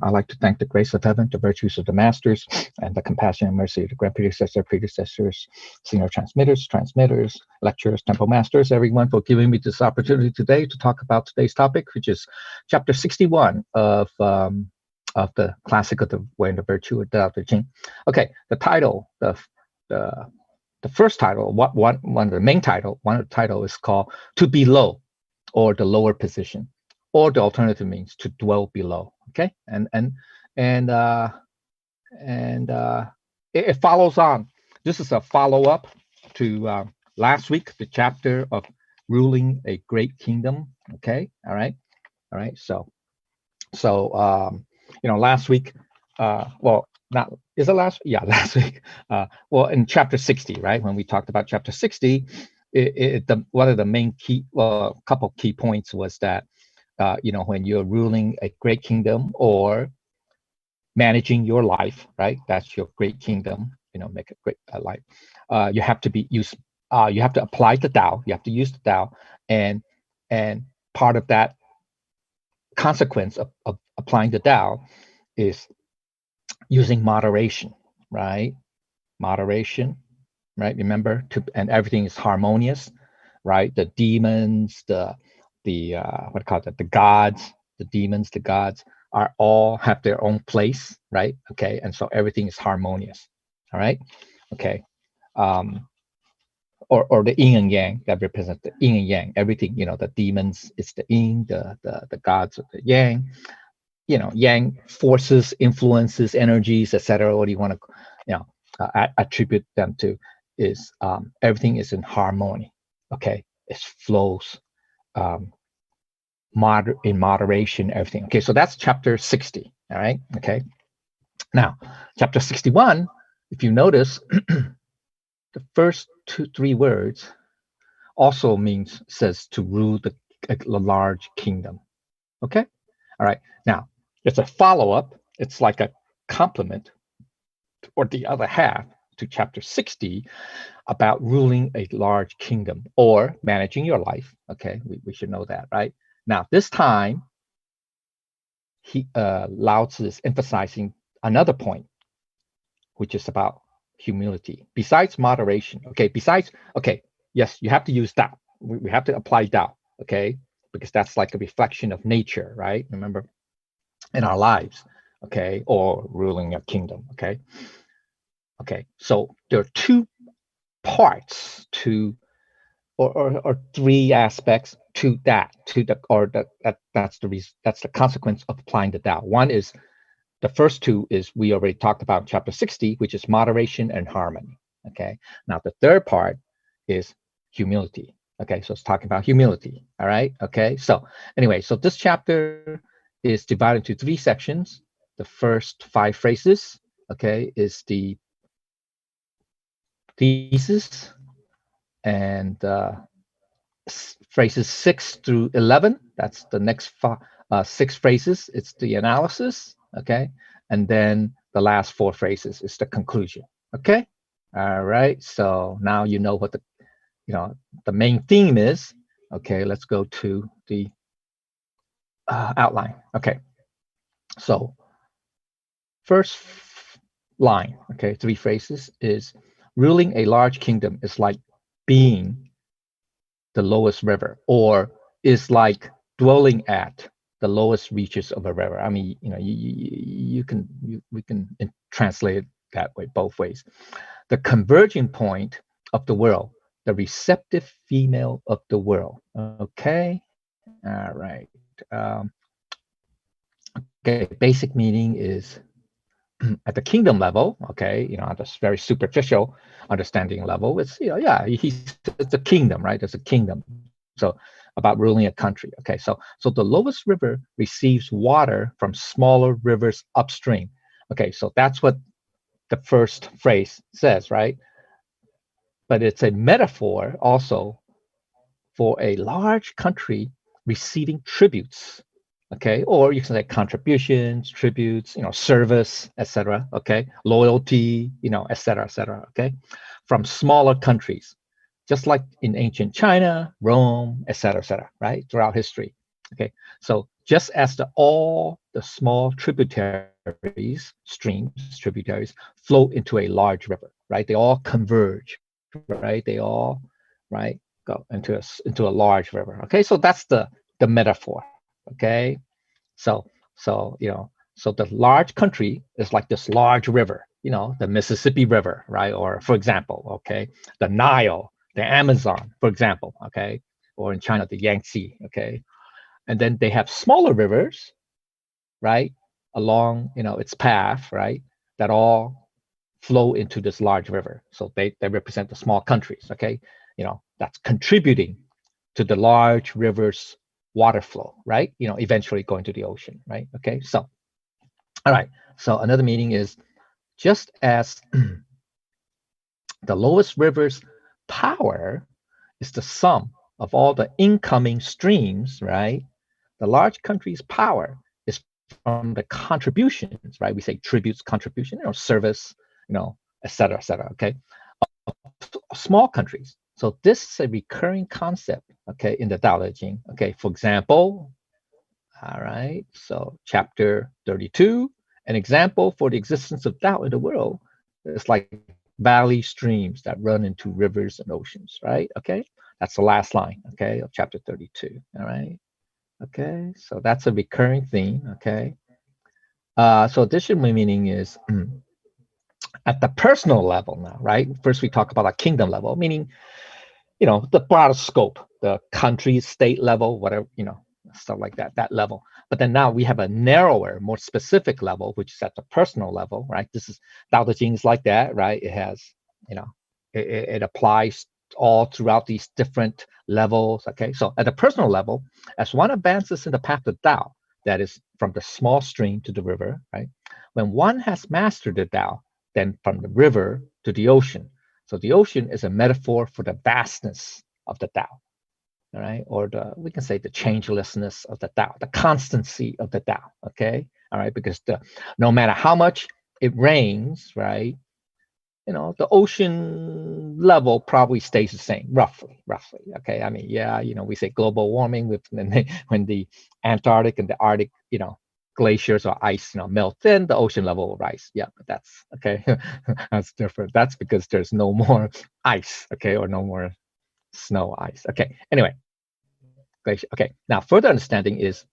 I'd like to thank the grace of heaven, the virtues of the masters, and the compassion and mercy of the grand predecessors, senior transmitters, lecturers, temple masters, everyone for giving me this opportunity today to talk about today's topic, which is chapter 61 of the Classic of the Way and the Virtue of Tao Te Ching. Okay, the title, the first title, one of the title is called "To Be Low," or the lower position, or the alternative means to dwell below. Okay, and it follows on. This is a follow-up to last week, the chapter of ruling a great kingdom. Okay, all right. So last week, well, not is it last? Yeah, last week. Well, in chapter 60, right? When we talked about chapter 60, one of the main key, couple key points was that, when you're ruling a great kingdom or managing your life, right? That's your great kingdom. Make a great life. You have to you have to apply the Tao. You have to use the Tao, and part of that consequence of applying the Tao is using moderation, right? Moderation, right? Remember, and everything is harmonious, right? The demons, the gods, the demons, the gods are all have their own place, right? Okay, and so everything is harmonious. All right, okay. Or the yin and yang that represent the yin and yang. Everything, the demons, it's the yin, the gods of the yang. Yang forces, influences, energies, etc. What do you want to, attribute them to? Is everything is in harmony. Okay, it flows in moderation. Everything. Okay, so that's chapter 60. All right. Okay. Now, chapter 61. If you notice, the first 2-3 words also says to rule a large kingdom. Okay. All right. Now, it's a follow-up. It's like a complement, or the other half, to chapter 60 about ruling a large kingdom or managing your life. Okay, we should know that, right? Now, this time, Lao Tzu is emphasizing another point, which is about humility. Besides moderation, yes, you have to use Tao. We have to apply Tao, okay? Because that's like a reflection of nature, right? Remember, in our lives, okay, or ruling a kingdom, okay? Okay, so there are two parts to, or three aspects to that, that's the consequence of applying the Tao. One is, the first two is we already talked about in chapter 60, which is moderation and harmony. Okay, now the third part is humility. Okay, so it's talking about humility. All right. Okay, so anyway, so this chapter is divided into 3 sections. The first 5 phrases, okay, is the thesis, and phrases 6 through 11, that's the next 6 phrases, it's the analysis, okay, and then the last 4 phrases is the conclusion. Okay, all right, so now you know what the main theme is. Okay, let's go to the outline. Okay, so first line, okay, 3 phrases, is ruling a large kingdom is like being the lowest river, or is like dwelling at the lowest reaches of a river. I mean, we can translate it that way, both ways. The converging point of the world, the receptive female of the world. Okay, all right. Okay, basic meaning is, at the kingdom level, okay, at this very superficial understanding level, it's, it's a kingdom, right? It's a kingdom. So about ruling a country. Okay, so the lowest river receives water from smaller rivers upstream. Okay, so that's what the first phrase says, right? But it's a metaphor also for a large country receiving tributes. Okay, or you can say contributions, tributes, service, etc. Okay, loyalty, etc., etc. Okay, from smaller countries, just like in ancient China, Rome, etc., etc. Right, throughout history. Okay, so just as all the small tributaries, tributaries flow into a large river, right? They all converge, right? They all, right, go into a large river. Okay, so that's the metaphor. Okay, so so the large country is like this large river, the Mississippi River, right? Or for example, okay, the Nile, the Amazon, for example, okay, or in China, the Yangtze, okay. And then they have smaller rivers, right, along its path, right, that all flow into this large river. So they represent the small countries, okay, that's contributing to the large river's water flow, right, eventually going to the ocean, right? Okay, so all right, so another meaning is just as the lowest river's power is the sum of all the incoming streams, right? The large country's power is from the contributions, right? We say tributes, contribution, service, et cetera, okay? Small countries. So this is a recurring concept, okay, in the Tao Te Ching. Okay, for example, all right, so chapter 32, an example for the existence of Tao in the world is like valley streams that run into rivers and oceans, right? Okay, that's the last line, okay, of chapter 32, all right? Okay, so that's a recurring theme, okay? So additional meaning is at the personal level now, right? First we talk about a kingdom level, meaning, the broader scope, the country, state level, whatever, stuff like that, that level. But then now we have a narrower, more specific level, which is at the personal level, right? This is Tao Te Ching is like that, right? It has, it applies all throughout these different levels, okay? So at the personal level, as one advances in the path of Tao, that is from the small stream to the river, right? When one has mastered the Tao, then from the river to the ocean. So the ocean is a metaphor for the vastness of the Tao, all right? Or we can say the changelessness of the Tao, the constancy of the Tao, okay? All right, because no matter how much it rains, right? The ocean level probably stays the same, roughly, okay? I mean, yeah, we say global warming when the Antarctic and the Arctic, glaciers or ice, melt, then the ocean level will rise. Yeah, but that's okay. That's different. That's because there's no more ice, okay, or no more snow, ice. Okay, anyway, glacier. Okay, now further understanding is,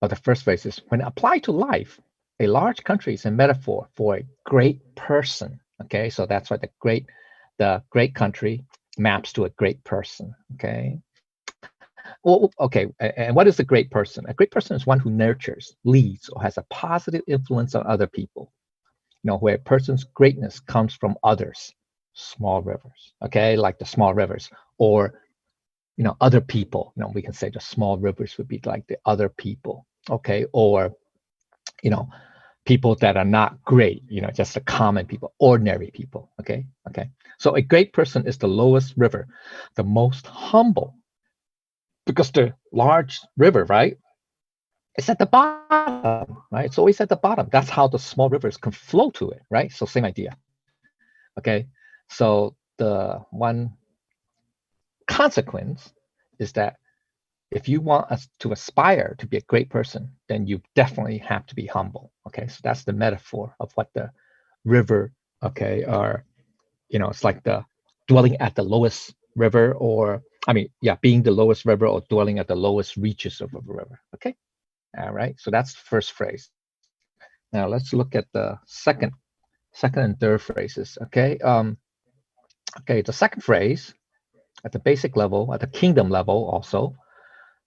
the first phrase is, when applied to life, a large country is a metaphor for a great person. Okay, so that's why the great country maps to a great person. Okay. Well, okay, and what is a great person? A great person is one who nurtures, leads, or has a positive influence on other people. Where a person's greatness comes from others, small rivers, okay, like the small rivers, or other people. We can say the small rivers would be like the other people, okay, or people that are not great, just the common people, ordinary people, okay. So a great person is the lowest river, the most humble, because the large river, right, it's at the bottom, right? It's always at the bottom. That's how the small rivers can flow to it, right? So same idea. Okay, so the one consequence is that if you want us to aspire to be a great person, then you definitely have to be humble. Okay, so that's the metaphor of what the river, okay, or it's like the dwelling at the lowest river, or being the lowest river or dwelling at the lowest reaches of a river. Okay, all right. So that's the first phrase. Now let's look at the second and third phrases. Okay. Okay. The second phrase, at the basic level, at the kingdom level, also,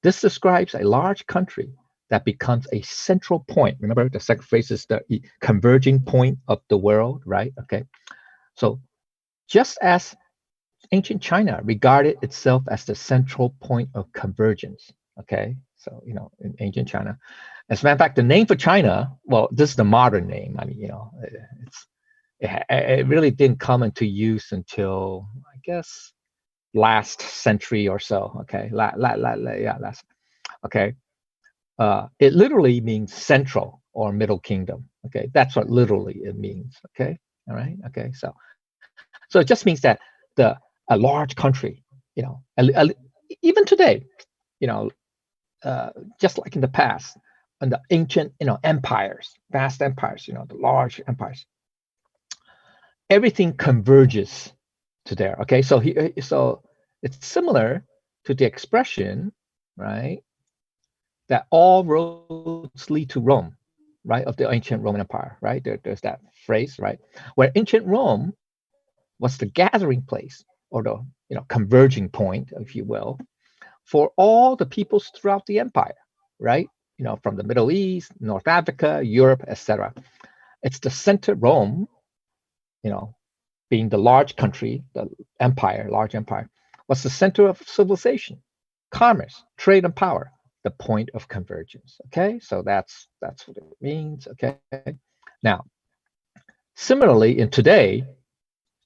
this describes a large country that becomes a central point. Remember, the second phrase is the converging point of the world, right? Okay. So just as ancient China regarded itself as the central point of convergence. Okay, so in ancient China, as a matter of fact, the name for China, well, this is the modern name. I mean, it really didn't come into use until, I guess, last century or so. Okay, last. Okay, it literally means central or middle kingdom. Okay, that's what literally it means. Okay, all right. Okay, so it just means that a large country, even today, you know, just like in the past, and the ancient, empires, vast empires, the large empires, everything converges to there. Okay, so so it's similar to the expression, right, that all roads lead to Rome, right, of the ancient Roman Empire, right? There's that phrase, right, where ancient Rome was the gathering place, or the converging point, if you will, for all the peoples throughout the empire, right? From the Middle East, North Africa, Europe, etc. It's the center. Rome, being the large country, the empire, large empire, was the center of civilization, commerce, trade, and power, the point of convergence. Okay, so that's what it means. Okay, now similarly in today,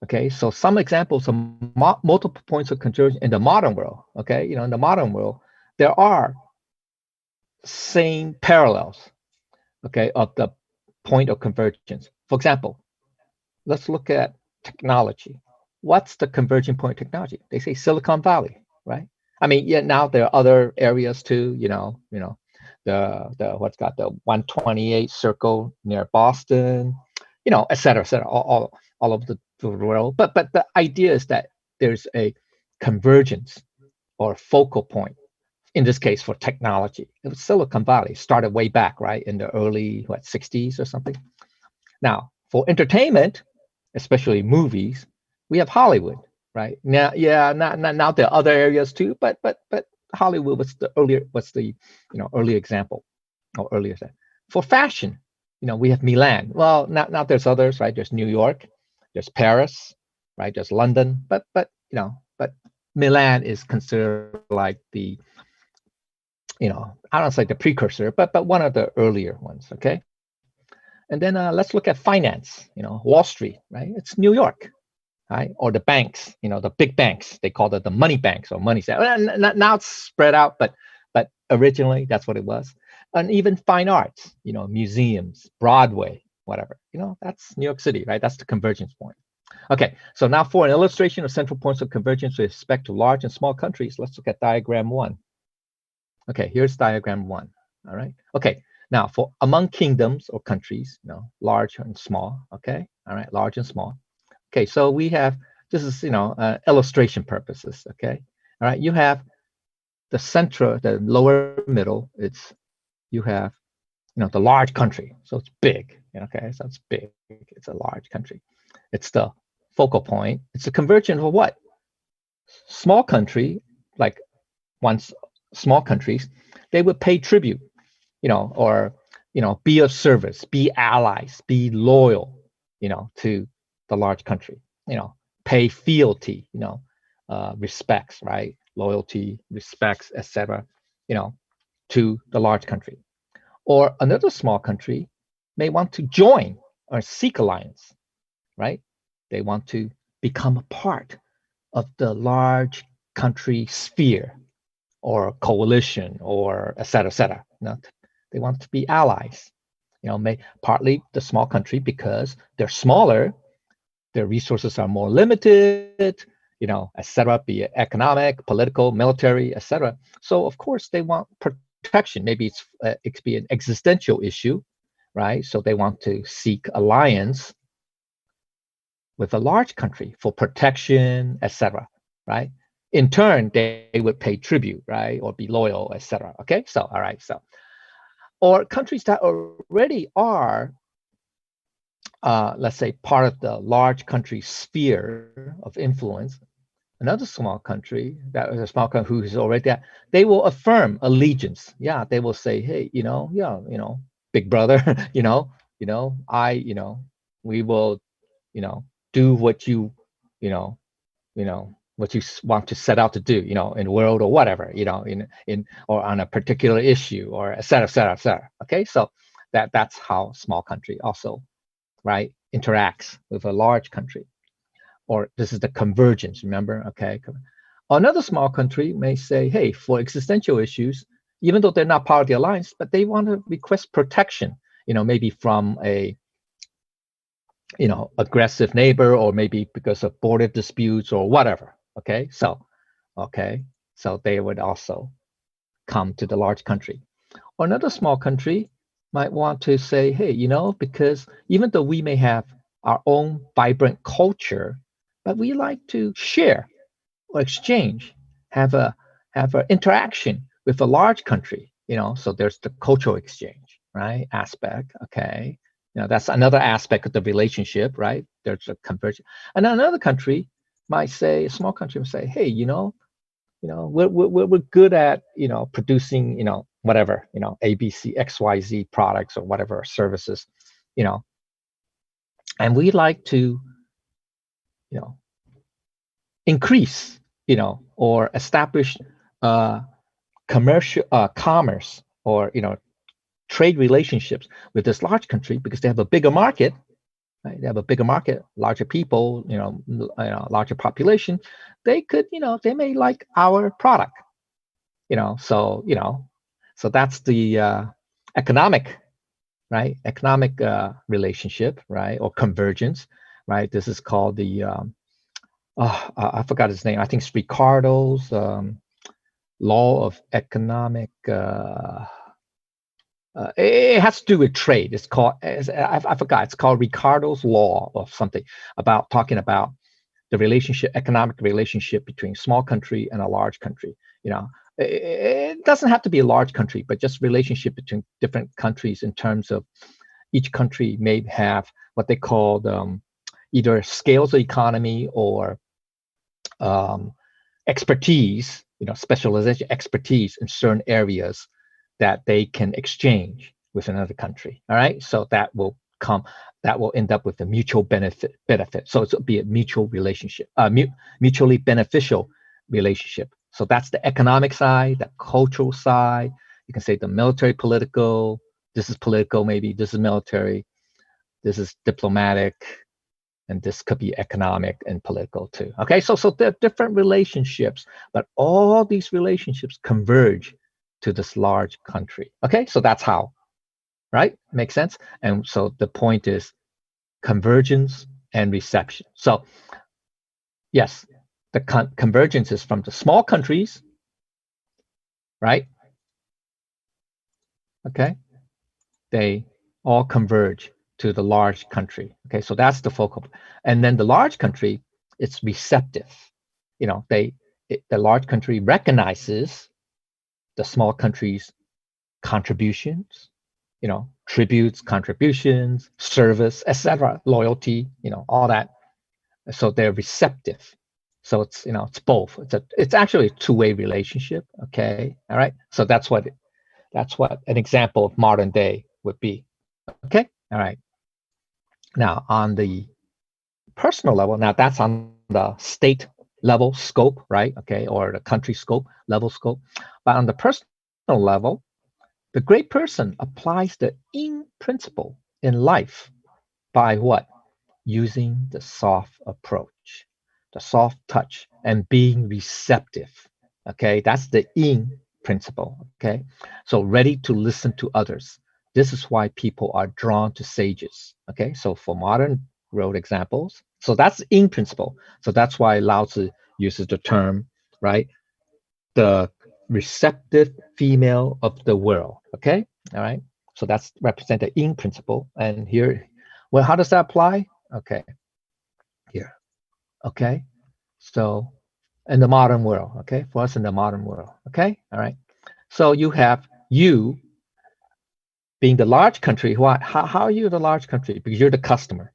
okay, so some examples of multiple points of convergence in the modern world. Okay, in the modern world, there are same parallels, okay, of the point of convergence. For example, let's look at technology. What's the converging point of technology? They say Silicon Valley, right? I mean, yeah, now there are other areas too, the what's got the 128 circle near Boston, et cetera, all over the world. But the idea is that there's a convergence or focal point. In this case, for technology, it was Silicon Valley. Started way back, right, in the early 60s or something. Now, for entertainment, especially movies, we have Hollywood, right? Now, yeah, now there are other areas too, but Hollywood was the early example, or earlier. For fashion, we have Milan. Well, now there's others, right? There's New York, there's Paris, right? There's London, but Milan is considered like the, I don't say the precursor, but one of the earlier ones. Okay. And then let's look at finance, Wall Street, right? It's New York, right? Or the banks, the big banks. They call it the money banks or money centers. Now it's spread out, but originally that's what it was. And even fine arts, museums, Broadway, whatever, that's New York City, right? That's the convergence point. Okay, so now for an illustration of central points of convergence with respect to large and small countries, let's look at diagram 1. Okay, here's diagram 1, all right? Okay, now for among kingdoms or countries, large and small, okay? All right, large and small. Okay, so we have, this is, illustration purposes, okay? All right, you have the center, the lower middle, you have, the large country, so it's big, okay? So it's big, it's a large country. It's the focal point. It's a convergence of what? Small country, like once small countries, they would pay tribute, or, be of service, be allies, be loyal, to the large country, pay fealty, respects, right? Loyalty, respects, etc., to the large country. Or another small country may want to join or seek alliance, right? They want to become a part of the large country sphere or coalition or et cetera, they want to be allies, partly the small country because they're smaller, their resources are more limited, et cetera, be it economic, political, military, et cetera. So of course they want protection. Maybe it could be an existential issue, right? So they want to seek alliance with a large country for protection, et cetera, right? In turn, they would pay tribute, right? Or be loyal, et cetera. Okay, so, all right, so. Or countries that already are, let's say, part of the large country sphere of influence, another small country, that is a small country who is already there, they will affirm allegiance. Yeah, they will say, hey, big brother, we will, do what you, what you want to set out to do, in the world or whatever, in or on a particular issue or et cetera, et cetera, et cetera. Okay, so that's how small country also, right, interacts with a large country. Or this is the convergence, remember? Okay. Another small country may say, hey, for existential issues, even though they're not part of the alliance, but they want to request protection, maybe from a, aggressive neighbor, or maybe because of border disputes or whatever. Okay, so they would also come to the large country. Or another small country might want to say, hey, because even though we may have our own vibrant culture, but we like to share or exchange, have a interaction with a large country, so there's the cultural exchange, right, aspect. Okay, that's another aspect of the relationship, right? There's a conversion. And another country might say, a small country might say, hey, we're good at producing whatever ABC XYZ products or whatever services, and we like to increase or establish commercial commerce or trade relationships with this large country because they have a bigger market. Right? They have a bigger market, larger people, larger population. They could, they may like our product, so that's the economic, right? Economic relationship, right? Or convergence, right? This is called the, I forgot his name. I think it's Ricardo's law of economic. It has to do with trade. It's called, I forgot, it's called Ricardo's law or something, about talking about the relationship, economic relationship between small country and a large country. It doesn't have to be a large country, but just relationship between different countries in terms of each country may have what they call either scales of economy or expertise, specialization, expertise in certain areas that they can exchange with another country. All right, so that will end up with a mutual benefit. So it'll be a mutual relationship, mutually beneficial relationship. So that's the economic side, the cultural side. You can say the military, political. This is political, maybe. This is military. This is diplomatic, and this could be economic and political too. Okay, so there are different relationships, but all these relationships converge to this large country. Okay, so that's how, right? Makes sense? And so the point is convergence and reception. So yes, the convergence is from the small countries, right? Okay, they all converge to the large country. Okay, so that's the focal. And then the large country, it's receptive. The large country recognizes the small country's contributions, tributes, contributions, service, etc., loyalty, all that. So they're receptive. So it's it's both. It's actually a two-way relationship. Okay, all right. So that's what an example of modern day would be. Okay, all right. Now on the personal level, now that's on the state level scope, right? Okay, or the country scope, level scope. But on the personal level, the great person applies the Yin principle in life by what? Using the soft approach, the soft touch, and being receptive. Okay, that's the Yin principle. Okay, so ready to listen to others. This is why people are drawn to sages. Okay, so for modern world examples, so that's Yin principle. So that's why Lao Tzu uses the term, right? The receptive female of the world. Okay, all right. So that's represent the Yin principle. And here, well, how does that apply? Okay, here. Okay, so in the modern world. Okay, for us in the modern world. Okay, all right. So you have you being the large country. How are you the large country? Because you're the customer.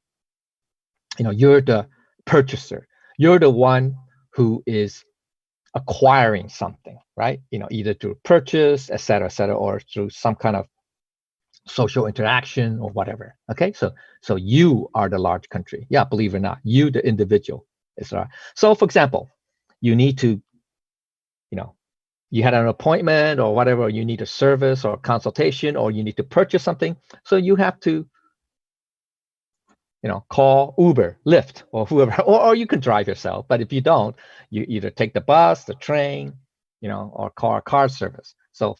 You're the purchaser. You're the one who is acquiring something, right? Either through purchase, et cetera, or through some kind of social interaction or whatever. Okay, so you are the large country. Yeah, believe it or not, you, the individual, is right. So, for example, you need to, you had an appointment or whatever, you need a service or consultation, or you need to purchase something. So you have to, call Uber, Lyft, or whoever, or you can drive yourself. But if you don't, you either take the bus, the train, or call a car service. So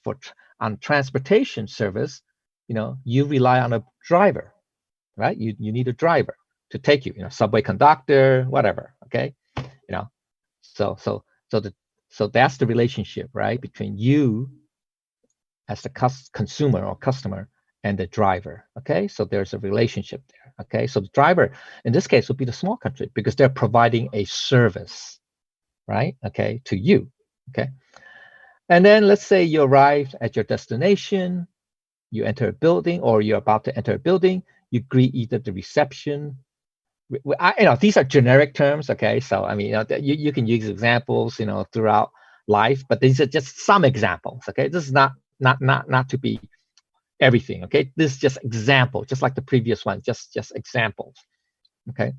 on transportation service, you rely on a driver, right? You need a driver to take you, subway conductor, whatever. Okay, so that's the relationship, right, between you as the consumer or customer and the driver. Okay, so there's a relationship there. Okay, so the driver in this case would be the small country because they're providing a service, right? Okay, to you. Okay, and then let's say you arrived at your destination, you enter a building, or you're about to enter a building. You greet either the reception. These are generic terms. Okay, so I mean, you can use examples, throughout life, but these are just some examples. Okay, this is not to be everything. Okay, this is just example, just like the previous one, just examples. Okay,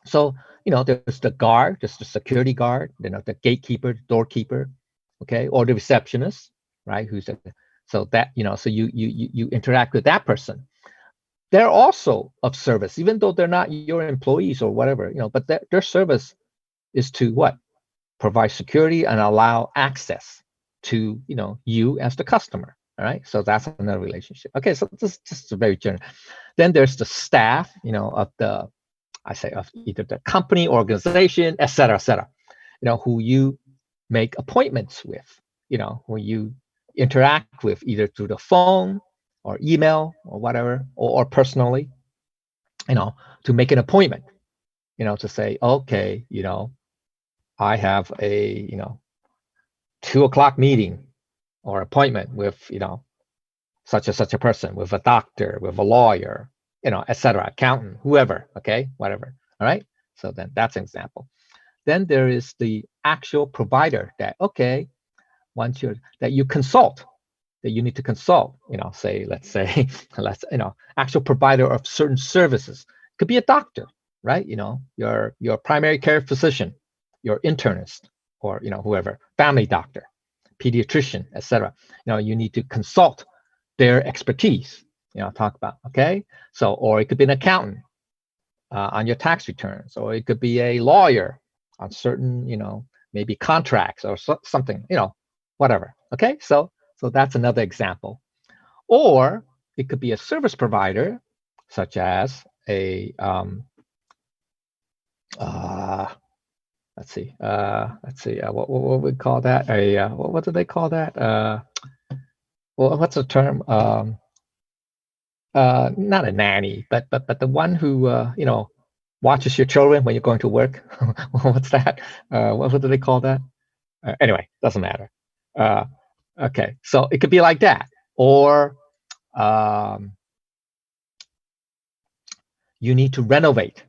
so there's the guard, just the security guard, the gatekeeper, doorkeeper, okay, or the receptionist, right? So that so you interact with that person. They're also of service, even though they're not your employees or whatever, but their service is to what? Provide security and allow access to you as the customer. All right, so that's another relationship. Okay, so this is just a very general. Then there's the staff, of either the company, organization, et cetera, who you make appointments with, who you interact with either through the phone or email or whatever, or personally, to make an appointment, to say, okay, I have a 2:00 meeting or appointment with such and such a person, with a doctor, with a lawyer, et cetera, accountant, whoever, okay, whatever. All right, so then that's an example. Then there is the actual provider that, okay, that you consult, that you need to consult, let's say actual provider of certain services. Could be a doctor, right? Your primary care physician, your internist, or whoever, family doctor, pediatrician, etc. You need to consult their expertise, talk about, okay? So, or it could be an accountant on your tax returns, or it could be a lawyer on certain, maybe contracts or something, whatever, okay? So that's another example. Or it could be a service provider, such as a, let's see, what we call that? What do they call that? Well, what's the term? Not a nanny, but the one who watches your children when you're going to work. What's that? What do they call that? Anyway, doesn't matter. Okay, so it could be like that, or you need to renovate,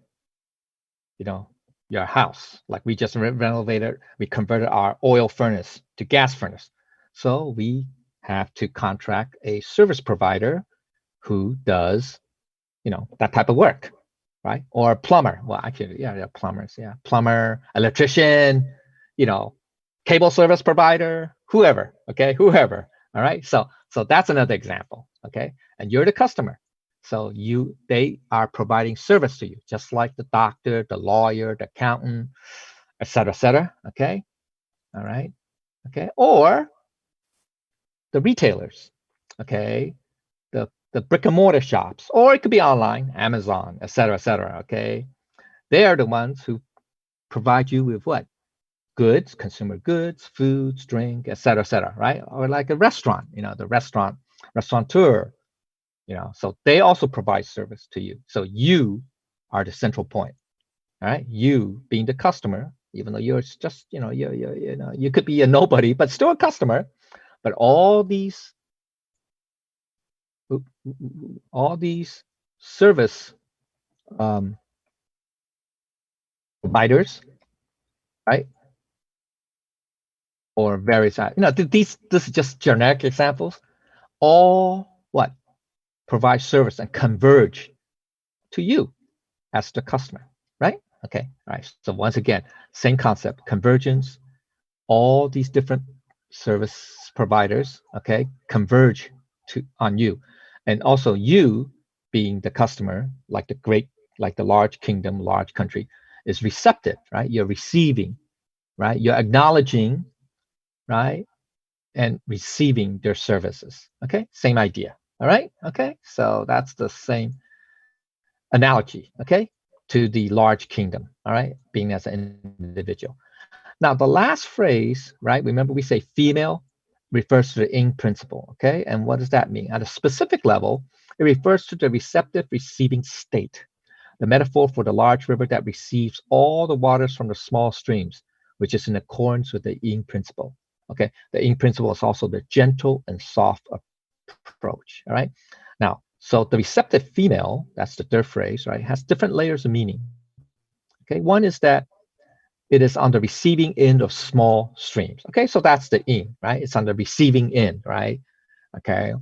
your house. Like we just renovated, we converted our oil furnace to gas furnace. So we have to contract a service provider who does, that type of work, right? Or a plumber. Well, actually, yeah, plumbers, yeah, plumber, electrician, cable service provider, whoever, okay, whoever. All right, so that's another example, okay, and you're the customer, so they are providing service to you, just like the doctor, the lawyer, the accountant, et cetera, okay, all right, okay, or the retailers, okay, the brick and mortar shops, or it could be online, Amazon, et cetera, okay, they are the ones who provide you with what? Goods, consumer goods, foods, drink, et cetera, right? Or like a restaurant, the restaurateur, so they also provide service to you. So you are the central point, all right? You being the customer, even though you're just, you could be a nobody, but still a customer. But all these service providers, right? Or various, this is just generic examples. All what? Provide service and converge to you as the customer, right? Okay, all right. So once again, same concept, convergence. All these different service providers, okay, converge on you, and also you being the customer, like the large kingdom, large country, is receptive, right? You're receiving, right? You're acknowledging, right? And receiving their services. Okay, same idea. All right, okay, so that's the same analogy, okay, to the large kingdom, all right, being as an individual. Now, the last phrase, right, remember we say female refers to the Yin principle, okay? And what does that mean? At a specific level, it refers to the receptive receiving state, the metaphor for the large river that receives all the waters from the small streams, which is in accordance with the Yin principle, okay? The Yin principle is also the gentle and soft approach, all right? Now, so the receptive female, that's the third phrase, right, has different layers of meaning, okay? One is that it is on the receiving end of small streams. Okay, so that's the Yin, right? It's on the receiving end, right? Okay.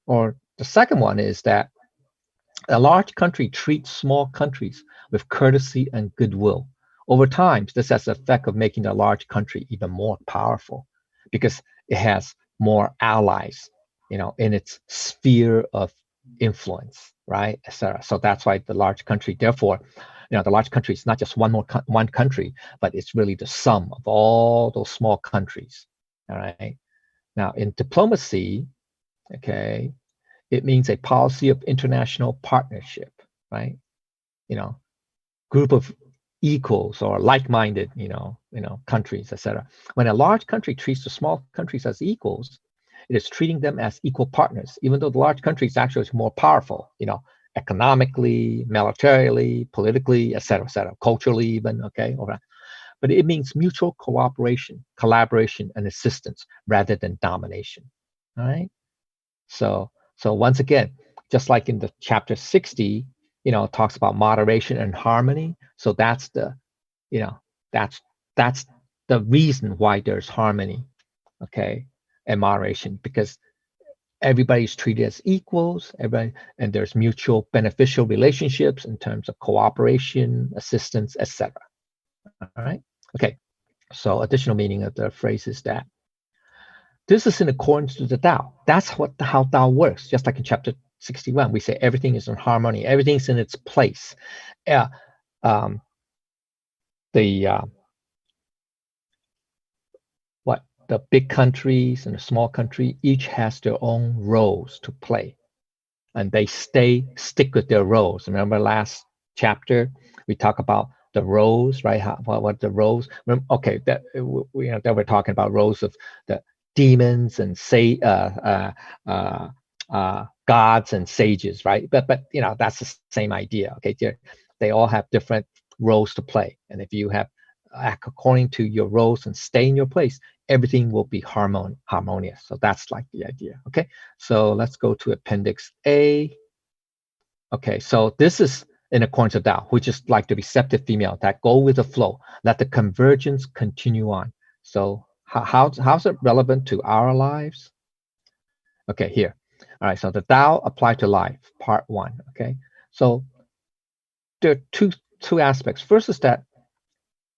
Or the second one is that a large country treats small countries with courtesy and goodwill. Over time, this has the effect of making the large country even more powerful because it has more allies, in its sphere of influence, right, etc. So that's why the large country, therefore, the large country is not just one country, but it's really the sum of all those small countries. All right. Now, in diplomacy, okay, it means a policy of international partnership, right? Group of equals or like-minded, countries, etc. When a large country treats the small countries as equals, it is treating them as equal partners, even though the large country is actually more powerful, economically, militarily, politically, etc., culturally, even, okay, all right. But it means mutual cooperation, collaboration, and assistance rather than domination. All right. So once again, just like in the chapter 60, it talks about moderation and harmony. So that's the, that's the reason why there's harmony, okay, and moderation, because everybody's treated as equals, and there's mutual beneficial relationships in terms of cooperation, assistance, etc. All right. Okay. So additional meaning of the phrase is that this is in accordance to the Tao. That's how Tao works. Just like in chapter 61, we say everything is in harmony, everything's in its place. Yeah. The big countries and the small country each has their own roles to play, and they stick with their roles. Remember last chapter we talk about the roles, right? What the roles? Okay, that we're talking about roles of the demons and gods and sages, right? But that's the same idea. Okay, they all have different roles to play, and if you act according to your roles and stay in your place, everything will be harmonious. So that's like the idea. Okay, so let's go to Appendix A. Okay, so this is in accordance with Tao, which is like the receptive female that go with the flow. Let the convergence continue on. So how's it relevant to our lives? Okay, here. All right, so the Tao applied to life, part 1. Okay, so there are two aspects. First is that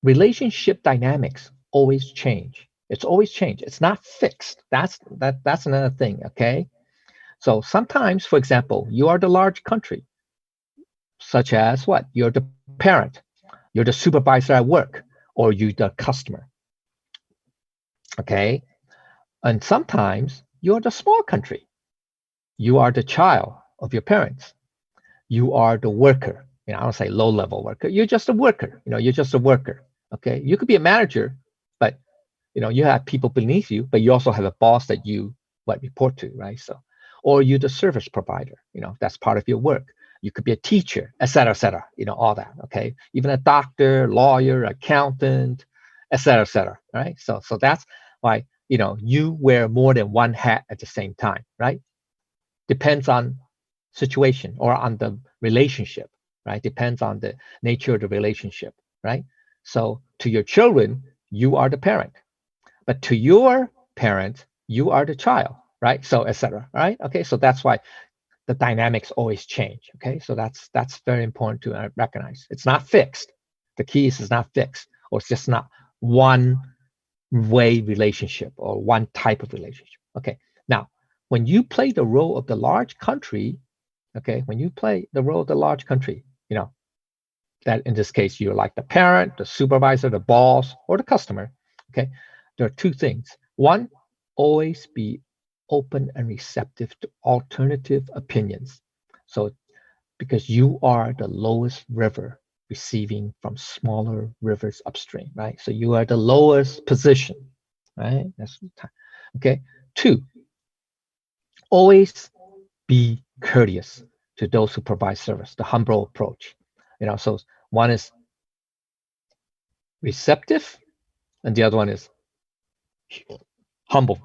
relationship dynamics always change. It's always change. It's not fixed. That's another thing. Okay, so sometimes, for example, you are the large country, such as what? You're the parent, you're the supervisor at work, or you're the customer. Okay, and sometimes you're the small country. You are the child of your parents. You are the worker. I don't say low-level worker. You're just a worker. You're just a worker. Okay, you could be a manager, but you have people beneath you, but you also have a boss that you report to, right? So, or you're the service provider. That's part of your work. You could be a teacher, et cetera, all that. Okay, even a doctor, lawyer, accountant, et cetera, right? So that's why you wear more than one hat at the same time, right? Depends on situation or on the relationship, right? Depends on the nature of the relationship, right? So to your children, you are the parent, but to your parent, you are the child, right? So etc. Right? Okay, so that's why the dynamics always change. Okay, so that's very important to recognize. It's not fixed. The key is it's not fixed, or it's just not one way relationship or one type of relationship. Okay, now when you play the role of the large country, okay, when you play the role of the large country, that in this case, you're like the parent, the supervisor, the boss, or the customer. Okay, there are two things. One, always be open and receptive to alternative opinions. So, because you are the lowest river receiving from smaller rivers upstream, right? So you are the lowest position, right? Okay. 2, always be courteous to those who provide service, the humble approach. So one is receptive and the other one is humble,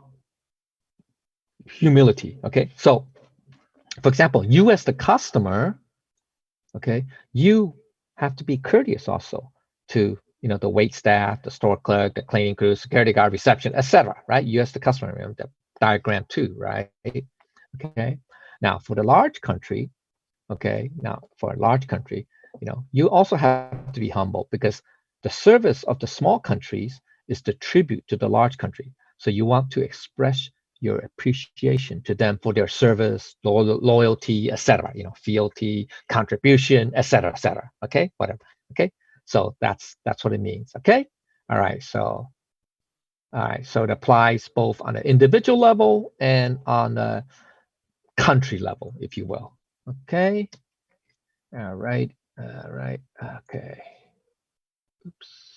humility. Okay. So for example, you as the customer, okay, you have to be courteous also to the wait staff, the store clerk, the cleaning crew, security guard, reception, etc. Right? You as the customer, remember the diagram 2, right? Okay. Now for the large country, okay, you also have to be humble because the service of the small countries is the tribute to the large country. So you want to express your appreciation to them for their service, loyalty, etc. Fealty, contribution, etc., etc. Okay, whatever. Okay, so that's what it means. Okay, all right. So it applies both on an individual level and on a country level, if you will. Okay. All right. Okay. Oops.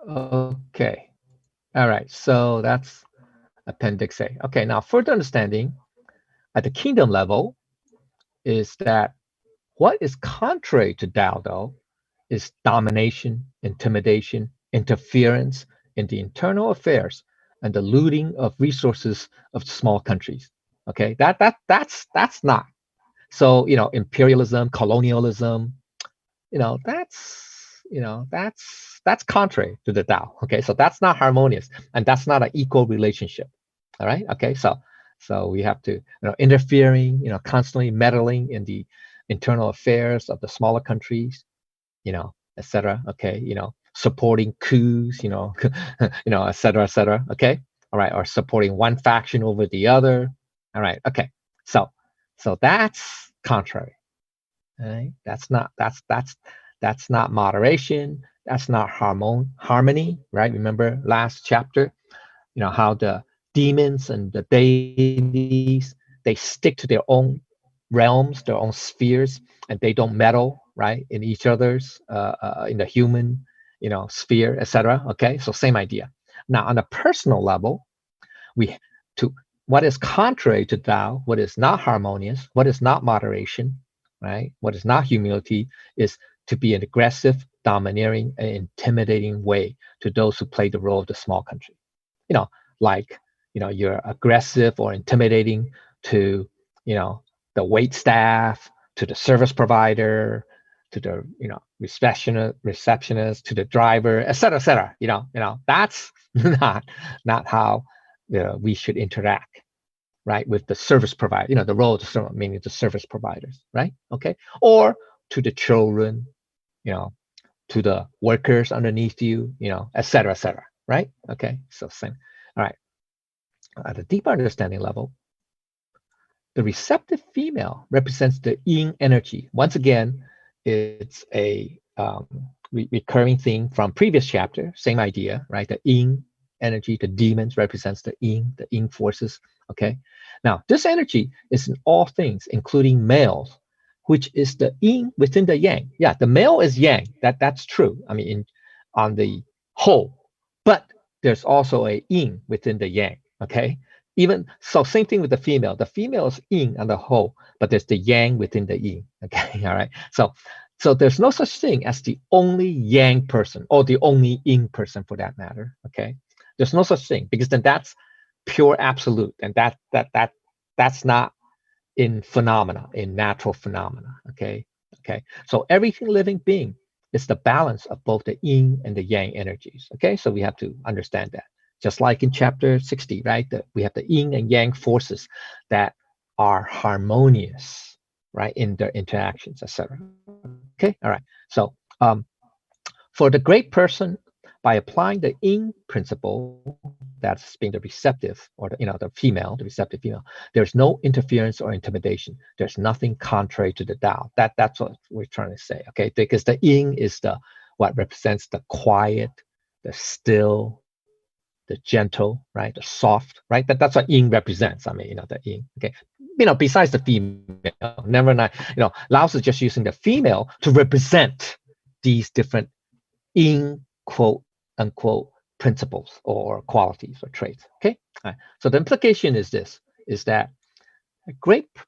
Okay. All right. So that's Appendix A. Okay. Now, further understanding at the kingdom level is that what is contrary to Tao, though, is domination, intimidation, interference in the internal affairs, and the looting of resources of small countries. Okay. That's not. So imperialism, colonialism, that's contrary to the Tao. Okay, so that's not harmonious, and that's not an equal relationship. All right. Okay, so we have to interfering, constantly meddling in the internal affairs of the smaller countries, etc. Okay, supporting coups, etc., etc. Okay, all right, or supporting one faction over the other. All right. Okay, so that's contrary. All right, that's not moderation. That's not harmony, right? Remember last chapter, how the demons and the deities, they stick to their own realms, their own spheres, and they don't meddle, right, in each other's, in the human, sphere, etc. Okay, so same idea. Now, on a personal level, we to what is contrary to Tao, what is not harmonious, what is not moderation, right? What is not humility is to be an aggressive, domineering, and intimidating way to those who play the role of the small country. Like you're aggressive or intimidating to the wait staff, to the service provider, to the receptionist, to the driver, etc., etc. That's not how we should interact, right, with the service provider, the role of the servant, meaning the service providers, right? Okay, or to the children, to the workers underneath you, etc., etc., right? Okay, so same. All right. At a deeper understanding level, the receptive female represents the yin energy. Once again, it's a recurring theme from previous chapter, same idea, right? The yin energy, the demons represents the yin forces, okay? Now, this energy is in all things, including males, which is the yin within the yang. Yeah, the male is yang, that's true, I mean, on the whole, but there's also a yin within the yang, okay? Even so, same thing with the female. The female is yin on the whole, but there's the yang within the yin. Okay, all right. So there's no such thing as the only yang person or the only yin person for that matter. Okay, there's no such thing because then that's pure absolute, and that's not in phenomena, in natural phenomena. Okay. So everything living being is the balance of both the yin and the yang energies. Okay, so we have to understand that. Just like in chapter 60, right? We have the yin and yang forces that are harmonious, right, in their interactions, etc. Okay, all right. So for the great person, by applying the yin principle, that's being the receptive or the female, the receptive female, there's no interference or intimidation. There's nothing contrary to the Tao. That's what we're trying to say, okay? Because the yin is what represents the quiet, the still, the gentle, right? The soft, right? That's what yin represents. I mean, the yin. Okay. Besides the female, never mind. Laos is just using the female to represent these different yin, quote unquote, principles or qualities or traits. Okay, all right. So the implication is this: is that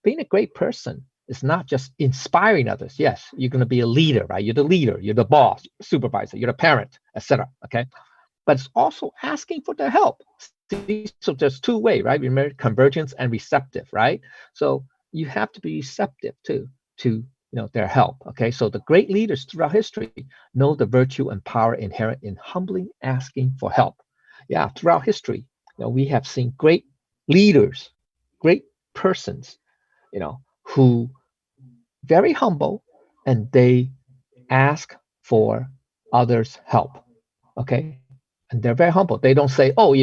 being a great person is not just inspiring others. Yes, you're going to be a leader, right? You're the leader, you're the boss, supervisor, you're the parent, etc. Okay, but it's also asking for their help. See, so there's two ways, right? Remember, convergence and receptive, right? So you have to be receptive to their help. Okay, so the great leaders throughout history know the virtue and power inherent in humbly asking for help. Yeah, throughout history, we have seen great leaders, great persons, who very humble, and they ask for others' help. Okay, and they're very humble. They don't say, "Oh,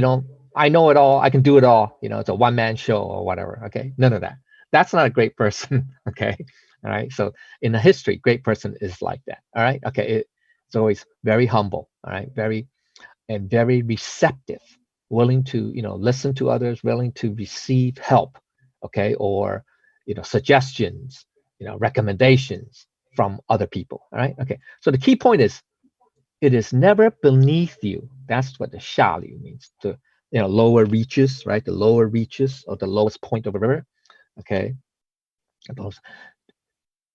I know it all. I can do it all." It's a one-man show or whatever. Okay, none of that. That's not a great person. Okay, all right. So in the history, great person is like that. All right. Okay, it's always very humble. All right, very receptive, willing to listen to others, willing to receive help. Okay, or suggestions, recommendations from other people. All right. Okay. So the key point is, it is never beneath you. That's what the Shalu means. The lower reaches, right? The lower reaches or the lowest point of a river. Okay. Those,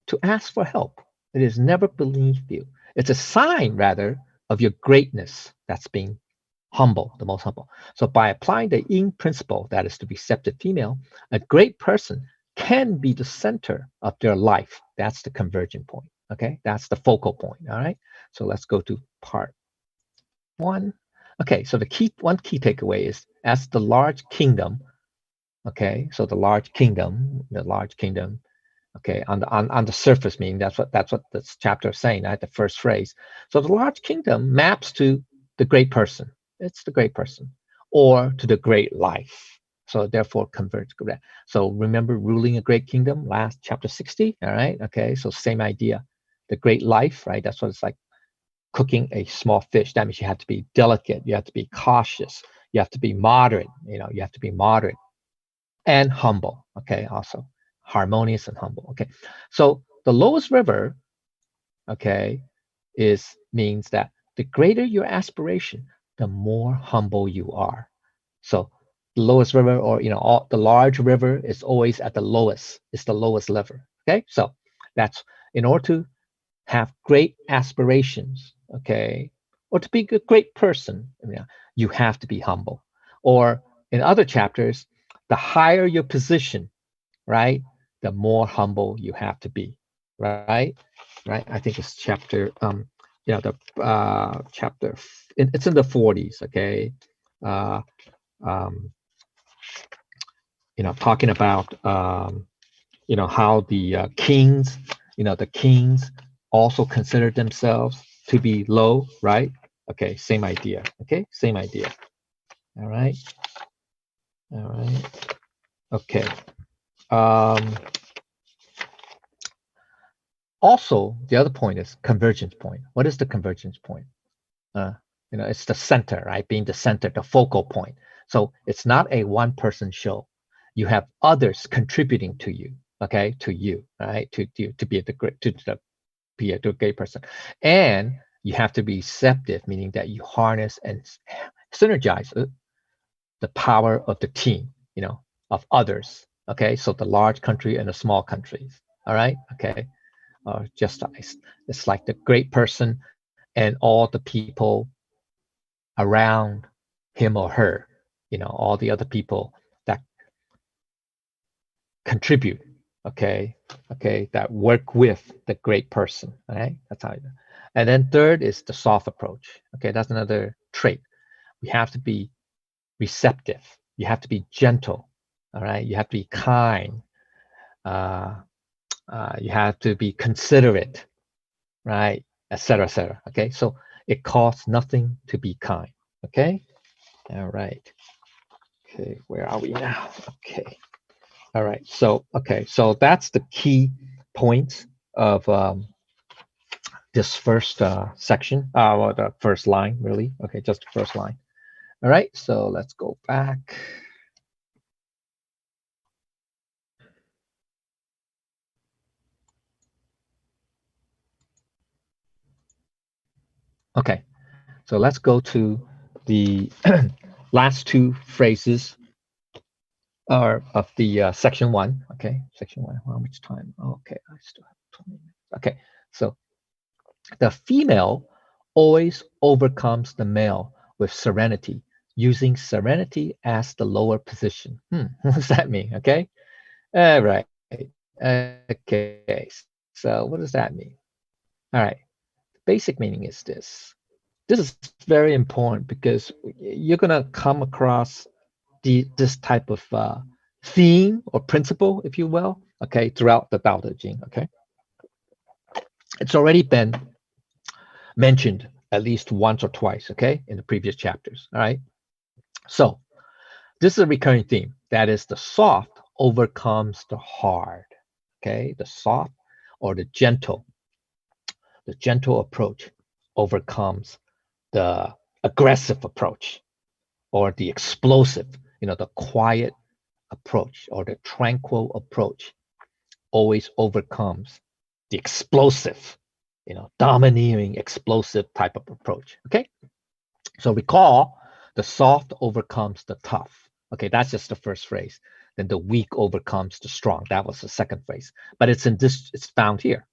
to ask for help. It is never beneath you. It's a sign, rather, of your greatness. That's being humble, the most humble. So by applying the yin principle, that is the receptive female, a great person can be the center of their life. That's the convergent point. Okay. That's the focal point. All right. So let's go to part one. Okay, so one key takeaway is, as the large kingdom. Okay, so the large kingdom, okay, on the surface, meaning that's what this chapter is saying, right? The first phrase. So the large kingdom maps to the great person. It's the great person, or to the great life. So therefore converge. So remember ruling a great kingdom, last chapter 60. All right. Okay, so same idea. The great life, right? That's what it's like. Cooking a small fish, that means you have to be delicate, you have to be cautious, you have to be moderate, you have to be moderate and humble. Okay, also harmonious and humble. Okay, so the lowest river, okay, means that the greater your aspiration, the more humble you are. So the lowest river, or the large river, is always at the lowest. It's the lowest level. Okay, so that's in order to have great aspirations, okay, or to be a great person, you have to be humble. Or in other chapters, the higher your position, right, the more humble you have to be, right? Right. I think it's chapter, the chapter. It's in the 40s, okay. Uh, um, talking about how the kings, the kings also consider themselves to be low, right? Okay, same idea. Okay, same idea. All right, all right. Okay. Um, Also, the other point is convergence point. What is the convergence point? Uh, it's the center, right? Being the center, the focal point. So it's not a one-person show. You have others contributing to you, okay, to you, right? To be be a great person, and you have to be receptive, meaning that you harness and synergize the power of the team, of others. Okay, so the large country and the small countries. All right, okay, just it's like the great person and all the people around him or her, all the other people that contribute, okay, that work with the great person. All right, that's how. And then third is the soft approach. Okay, that's another trait. We have to be receptive. You have to be gentle. All right, you have to be kind. Uh, you have to be considerate, right, etc., etc. Okay, so it costs nothing to be kind. Okay, all right. Okay, where are we now? Okay, all right. So so that's the key points of this first section. Well, the first line, really. Okay, just the first line. All right. So let's go back. Okay, so let's go to the last two phrases are of the section 1. Okay, section 1. How much time? Okay, I still have 20 minutes. Okay, so the female always overcomes the male with serenity, using serenity as the lower position. What does that mean? Okay, all right. Okay, so what does that mean? All right, basic meaning is this. This is very important because you're gonna come across this type of theme or principle, if you will, okay, throughout the Tao Te Ching. Okay, it's already been mentioned at least once or twice, okay, in the previous chapters. All right, so this is a recurring theme. That is, the soft overcomes the hard. Okay, the soft or the gentle approach overcomes the aggressive approach, or the explosive, the quiet approach, or the tranquil approach always overcomes the explosive, domineering, explosive type of approach. Okay, so recall, the soft overcomes the tough. Okay, that's just the first phrase. Then the weak overcomes the strong. That was the second phrase, but it's found here.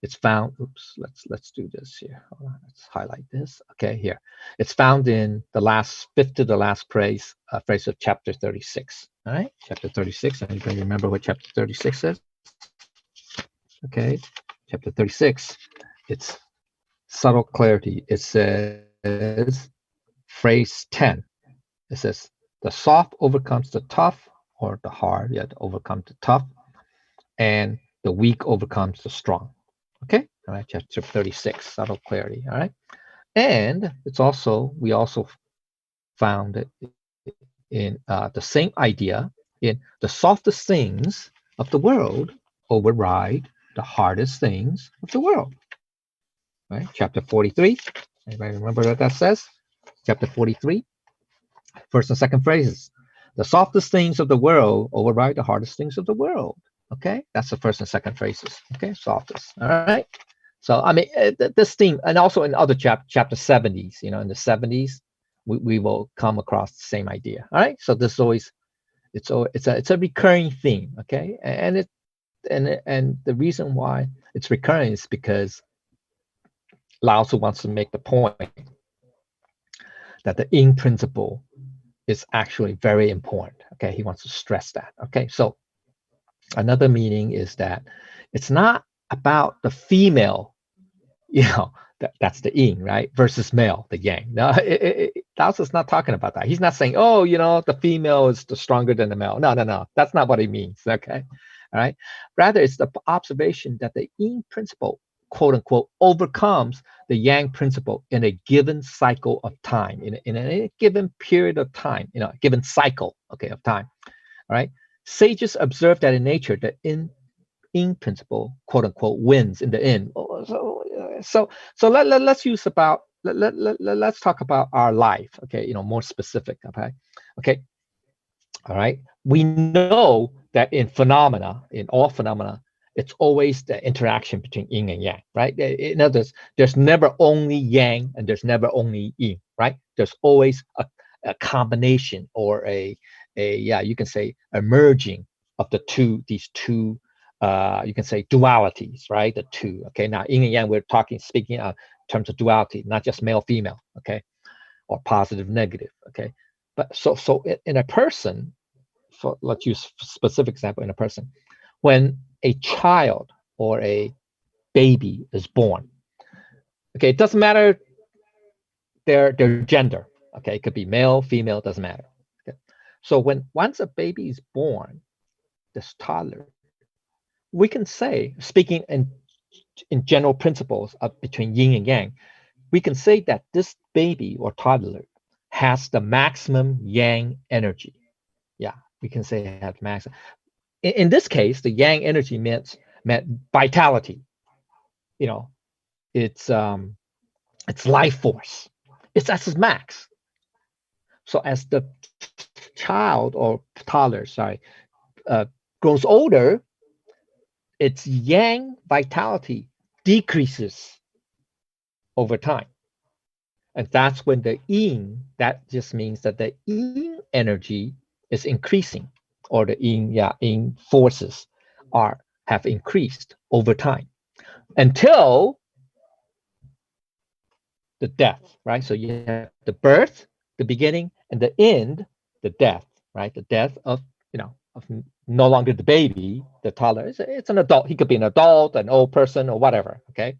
It's found, oops, let's do this here. Hold on, let's highlight this. Okay, here. It's found in the fifth to the last phrase of chapter 36. All right, chapter 36. Anybody remember what chapter 36 is? Okay, chapter 36. It's subtle clarity. It says, phrase 10. It says, the soft overcomes the tough, or the hard, overcomes the tough, and the weak overcomes the strong. Okay, all right, chapter 36, subtle clarity. All right, and we also found it in the same idea in the softest things of the world override the hardest things of the world. Right, chapter 43. Anybody remember what that says? Chapter 43, first and second phrases. The softest things of the world override the hardest things of the world. Okay, that's the first and second phrases. Okay, softest. All right. So I mean, this theme, and also in other chapter 70s, in the 70s, we will come across the same idea. All right. So this is always, it's a recurring theme. Okay, and the reason why it's recurring is because Lao Tzu wants to make the point that the yin principle is actually very important. Okay, he wants to stress that. Okay, so another meaning is that it's not about the female, that's the yin, right, versus male, the yang. No, Lao Tzu's not talking about that. He's not saying, oh, the female is stronger than the male. No, that's not what he means. Okay, all right. Rather, it's the observation that the yin principle, quote unquote, overcomes the yang principle in a given cycle of time, in a given period of time, a given cycle, okay, of time. All right. Sages observe that in nature, the yin principle, quote unquote, wins in the end. So let's talk about our life. Okay, more specific. Okay. All right. We know that in all phenomena, it's always the interaction between yin and yang, right? In other words, there's never only yang and there's never only yin, right? There's always a combination, or you can say a merging of these two, you can say dualities, right? The two. Okay, now yin and yang, we're speaking in terms of duality, not just male, female, okay, or positive, negative, okay. But so in a person, let's use a specific example, in a person, when a child or a baby is born, okay, it doesn't matter their gender, okay, it could be male, female, doesn't matter. Okay? So once a baby is born, this toddler, we can say, speaking in general principles between yin and yang, we can say that this baby or toddler has the maximum yang energy. Yeah, we can say it has maximum. In this case, the yang energy meant vitality. It's life force. It's at its max. So as the child or toddler, grows older, its yang vitality decreases over time. And that's when the yin, that just means that the yin energy is increasing, or the yin forces have increased over time until the death, right? So you have the birth, the beginning, and the end, the death, right? The death of, of no longer the baby, the toddler. It's an adult. He could be an adult, an old person, or whatever, okay?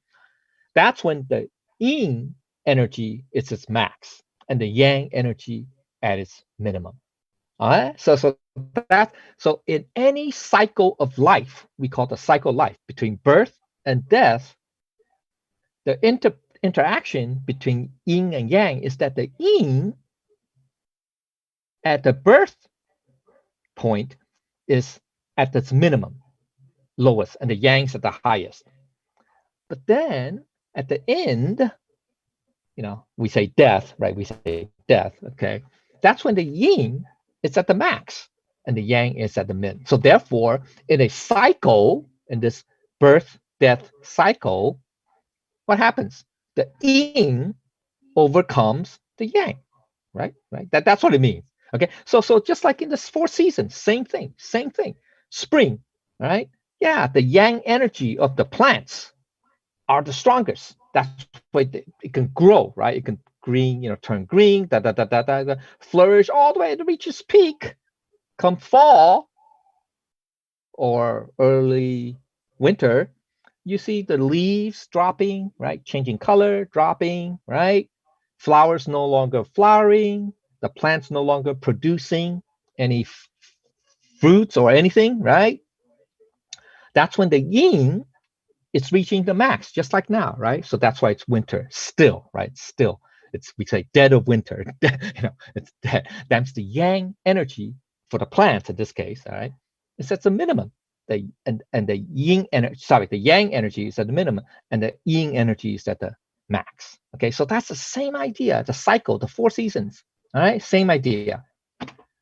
That's when the yin energy is its max and the yang energy at its minimum. All right. So in any cycle of life, we call the cycle of life between birth and death, the interaction between yin and yang is that the yin at the birth point is at its minimum, lowest, and the yang's at the highest. But then at the end, we say death, right? We say death, okay? That's when the yin is at the max and the yang is at the min. So therefore, in a cycle, in this birth, death cycle, what happens? The yin overcomes the yang, right? That's what it means. Okay. So just like in the 4 seasons, same thing. Spring, right? Yeah, the yang energy of the plants are the strongest. That's why it can grow, right? It can turn green, flourish all the way to reach its peak. Come fall or early winter, you see the leaves dropping, right? Changing color, dropping, right? Flowers no longer flowering, the plants no longer producing any fruits or anything, right? That's when the yin is reaching the max, just like now, right? So that's why it's winter still, right? Still, we say dead of winter. It's dead. That's the yang energy for the plants in this case, all right? It's at the minimum. The yang energy is at the minimum, and the yin energy is at the max. Okay, so that's the same idea, the cycle, the 4 seasons. All right, same idea.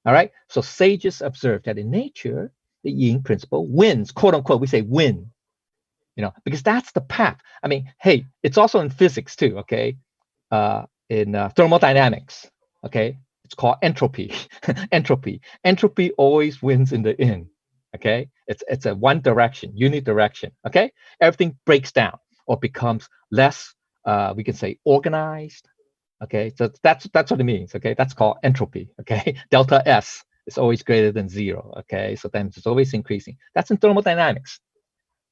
All right, so sages observed that in nature, the yin principle wins, quote unquote. We say win, because that's the path. I mean, hey, it's also in physics too. Okay, in thermodynamics. Okay, it's called entropy. Entropy always wins in the end. Okay, it's a one direction, unidirection. Okay, everything breaks down or becomes less. We can say organized. Okay, so that's what it means. Okay, that's called entropy. Okay, delta S is always greater than 0. Okay, so then it's always increasing. That's in thermodynamics.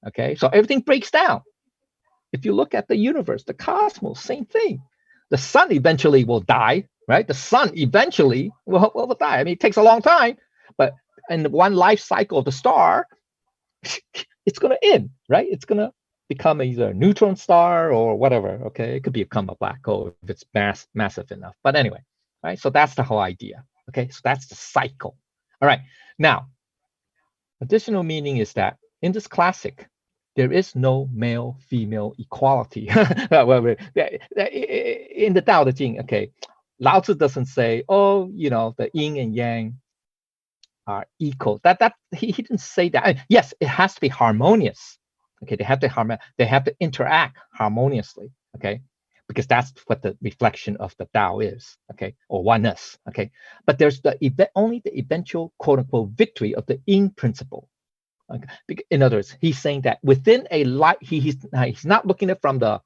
Okay, so everything breaks down. If you look at the universe, the cosmos, same thing. The sun eventually will die, right? The sun eventually will die. I mean, it takes a long time, but in one life cycle of the star, it's going to end, right? It's going to become either a neutron star or whatever. Okay, it could become a black hole if it's massive enough. But anyway, right? So that's the whole idea. Okay, so that's the cycle. All right. Now, additional meaning is that in this classic, there is no male-female equality. In the Tao Te Ching, okay, Lao Tzu doesn't say, oh, the yin and yang are equal. He didn't say that. I mean, yes, it has to be harmonious. Okay, they have to interact harmoniously. Okay, because that's what the reflection of the Tao is. Okay, or oneness. Okay, but there's only the eventual quote unquote victory of the yin principle. Okay. In other words, he's saying that within a life, he's not looking at it from the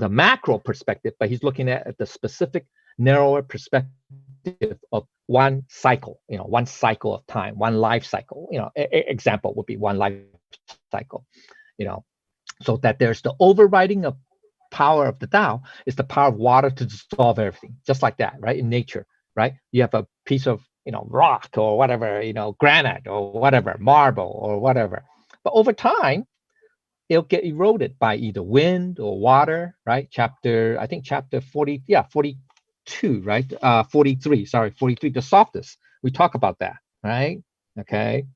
macro perspective, but he's looking at the specific narrower perspective of one cycle, one cycle of time, one life cycle. Example would be one life cycle, so that there's the overriding of power of the Tao is the power of water to dissolve everything, just like that, right? In nature, right? You have a piece of rock or whatever, granite or whatever, marble or whatever. But over time, it'll get eroded by either wind or water, right? I think chapter 40, 42, right? 43, 43, the softest. We talk about that, right? Okay.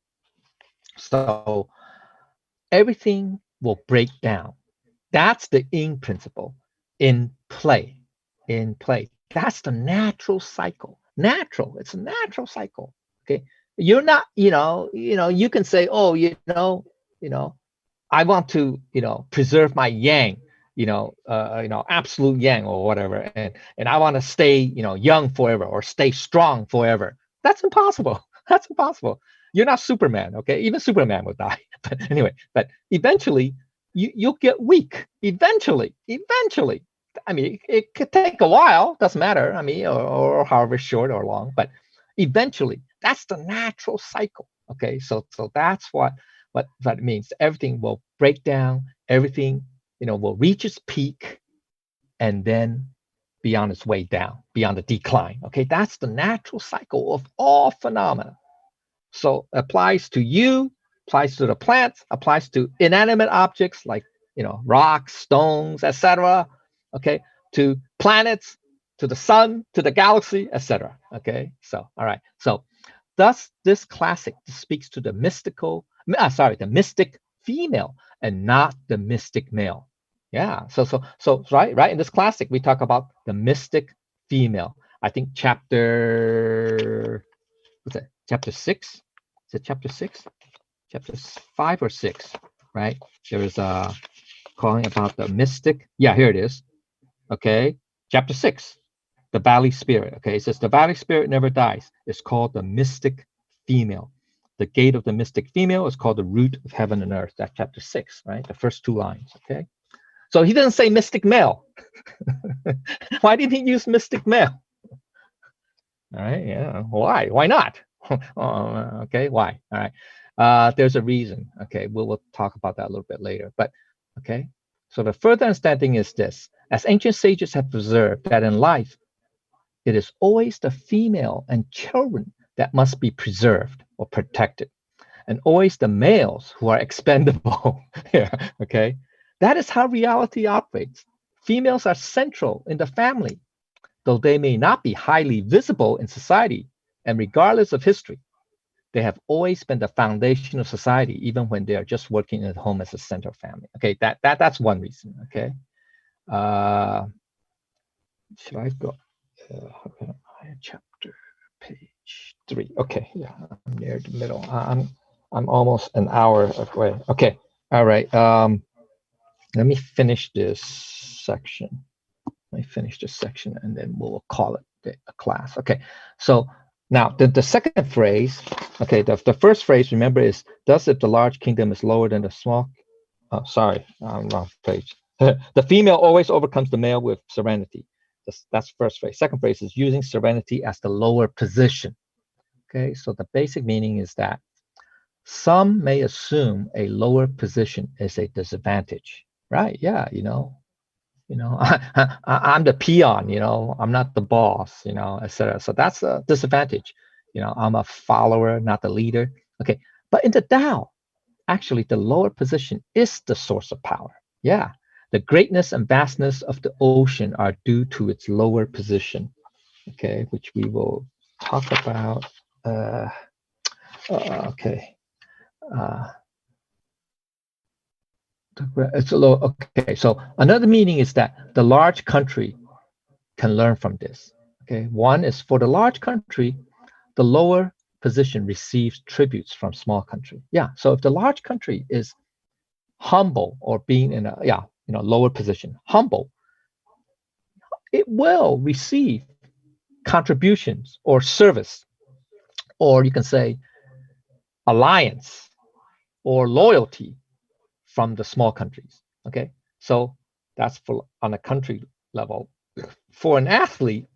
So everything will break down. That's the yin principle in play. That's the natural cycle. It's a natural cycle. Okay. You're not, you can say, oh, I want to, preserve my yang. absolute yang or whatever, and I want to stay, young forever or stay strong forever. That's impossible. That's impossible. You're not Superman, okay? Even Superman will die. But anyway, but eventually you'll get weak. Eventually. I mean, it could take a while. Doesn't matter. I mean, or however short or long, but eventually, that's the natural cycle. Okay, so that's what it means. Everything will break down. Everything, will reach its peak, and then be on its way down, be on the decline. Okay, that's the natural cycle of all phenomena. So applies to you, applies to the plants, applies to inanimate objects like rocks, stones, etc. Okay, to planets, to the sun, to the galaxy, etc. Okay, so all right, so thus this classic speaks to the the mystic female and not the mystic male. Yeah, so right in this classic we talk about the mystic female. I think chapter, what's that? Chapter 6? Is it chapter 6? Chapter 5 or 6, right? There is a calling about the mystic. Yeah, here it is. Okay, chapter 6, the valley spirit. Okay, it says the valley spirit never dies. It's called the mystic female. The gate of the mystic female is called the root of heaven and earth. That's chapter 6, right? The first 2 lines. Okay, so he didn't say mystic male. Why did he use mystic male? All right, yeah. Why not? Okay, why? All right. There's a reason. Okay, we'll talk about that a little bit later. But okay, so the further understanding is this: as ancient sages have observed that in life, it is always the female and children that must be preserved or protected, and always the males who are expendable. Yeah, okay, that is how reality operates. Females are central in the family, though they may not be highly visible in society, and regardless of history, they have always been the foundation of society, even when they are just working at home as a center of family. Okay, that's one reason. Okay, should I go? Chapter page 3. Okay, yeah, I'm near the middle. I'm almost an hour away. Okay, all right. Let me finish this section. Let me finish this section, and then we'll call it a class. Okay, so now the second phrase, okay, the first phrase, remember, is thus if the large kingdom is lower than the small. Oh, sorry, wrong page. The female always overcomes the male with serenity. That's first phrase. Second phrase is using serenity as the lower position. Okay, so the basic meaning is that some may assume a lower position is a disadvantage, right? Yeah, I'm the peon, I'm not the boss, etc. So that's a disadvantage. I'm a follower, not the leader. Okay, but in the Tao, actually the lower position is the source of power. Yeah, the greatness and vastness of the ocean are due to its lower position. Okay, which we will talk about. Okay. It's a low. Okay, so another meaning is that the large country can learn from this. Okay, one is for the large country, the lower position receives tributes from small country. Yeah, so if the large country is humble or being in a lower position, humble, it will receive contributions or service, or you can say alliance or loyalty from the small countries. Okay, so that's for on a country level. For an athlete,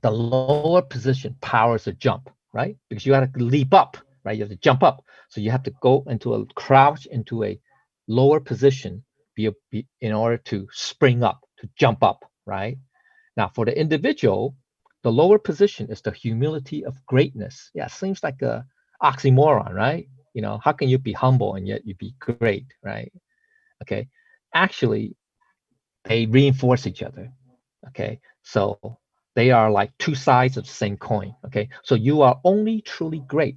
the lower position powers a jump, right? Because you have to leap up, right? You have to jump up. So you have to go into a crouch into a lower position in order to spring up, to jump up, right? Now, for the individual, the lower position is the humility of greatness. Yeah, seems like a oxymoron, right? How can you be humble and yet you be great, right? Okay, actually, they reinforce each other. Okay, so they are like two sides of the same coin. Okay, so you are only truly great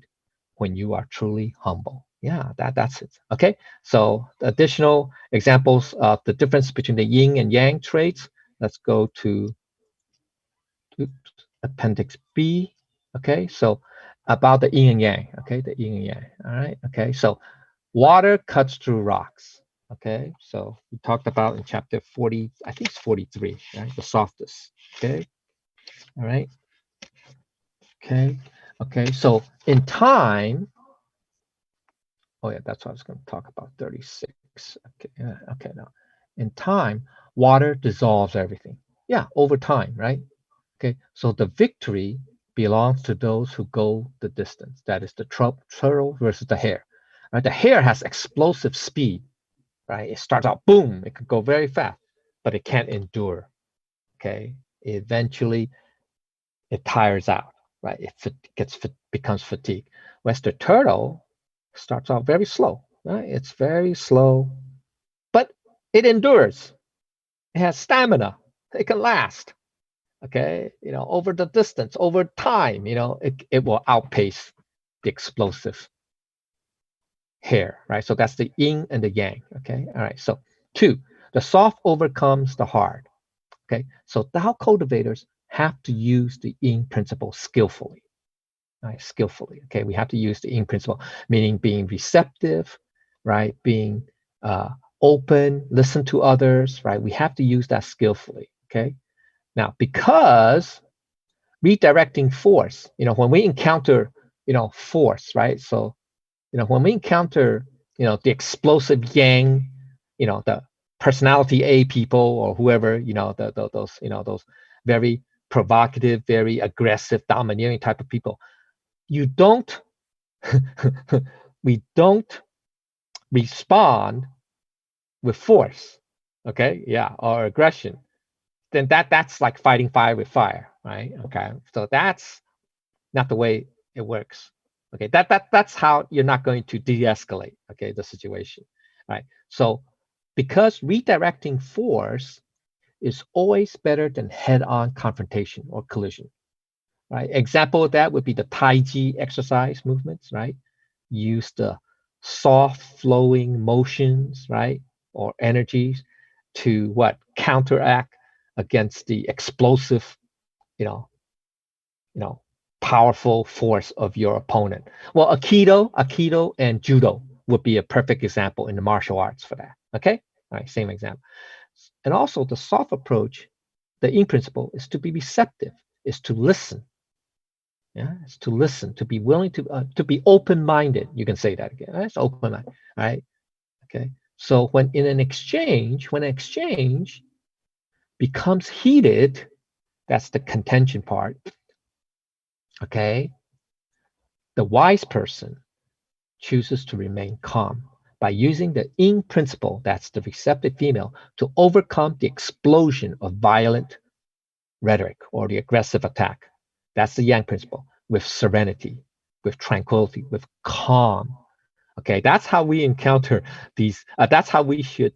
when you are truly humble. Yeah, that's it. Okay, so additional examples of the difference between the yin and yang traits. Let's go to appendix B. Okay, so about the yin and yang. Okay, the yin and yang. All right. Okay, so water cuts through rocks. Okay, so we talked about in chapter 40, I think it's 43, right? The softest. Okay, all right. Okay, okay. So in time, oh yeah, that's what I was going to talk about. 36. Okay, okay. Now, in time, water dissolves everything. Yeah, over time, right? Okay, so the victory belongs to those who go the distance. That is the turtle versus the hare. Right? The hare has explosive speed. Right? It starts out boom. It can go very fast, but it can't endure. Okay, eventually it tires out. Right? Becomes fatigued. Whereas the turtle starts out very slow. Right? It's very slow, but it endures. It has stamina. It can last. Okay, over the distance, over time, it will outpace the explosive hare, right? So that's the yin and the yang. Okay, all right. So 2, the soft overcomes the hard. Okay, so Tao cultivators have to use the yin principle skillfully. Right, skillfully. Okay, we have to use the yin principle, meaning being receptive, right? Being open, listen to others, right? We have to use that skillfully. Okay. Now, because redirecting force, when we encounter, force, right? So, when we encounter, the explosive yang, the personality A people or whoever, those very provocative, very aggressive, domineering type of people, you don't, we don't respond with force, okay? Yeah, or aggression. Then that's like fighting fire with fire, right? Okay, so that's not the way it works. Okay, that's how you're not going to de-escalate, okay, the situation, right? So because redirecting force is always better than head-on confrontation or collision, right? Example of that would be the Tai Chi exercise movements, right? Use the soft flowing motions, right? Or energies to what? Counteract against the explosive, you know, you know, powerful force of your opponent. Well, Aikido and Judo would be a perfect example in the martial arts for that. Okay? All right, same example. And also the soft approach, the in principle is to be receptive, is to listen. Yeah, it's to listen, to be willing to be open-minded. You can say that again. That's open-minded, right? Okay. So when an exchange becomes heated, that's the contention part. Okay. The wise person chooses to remain calm by using the yin principle, that's the receptive female, to overcome the explosion of violent rhetoric or the aggressive attack. That's the yang principle, with serenity, with tranquility, with calm. Okay, that's how we encounter these. That's how we should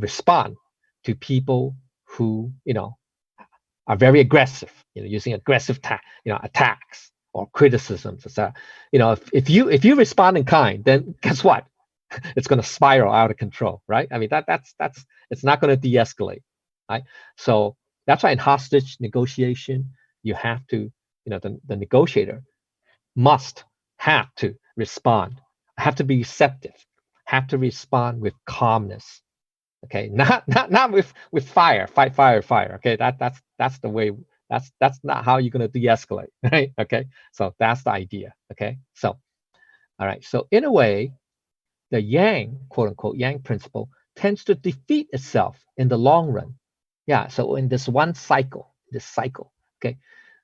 respond to people who, are very aggressive, using aggressive attacks or criticisms, etc. If you respond in kind, then guess what? It's going to spiral out of control, right? I mean, that's it's not going to de-escalate, right? So that's why in hostage negotiation, you have to, the negotiator must have to respond, have to be receptive, have to respond with calmness. Okay, not with fire, fight fire, fire. Okay, that's the way. That's not how you're gonna de-escalate, right? Okay, so that's the idea. Okay, so all right, so in a way, the yang, quote unquote, yang principle tends to defeat itself in the long run. Yeah, so in this cycle, okay.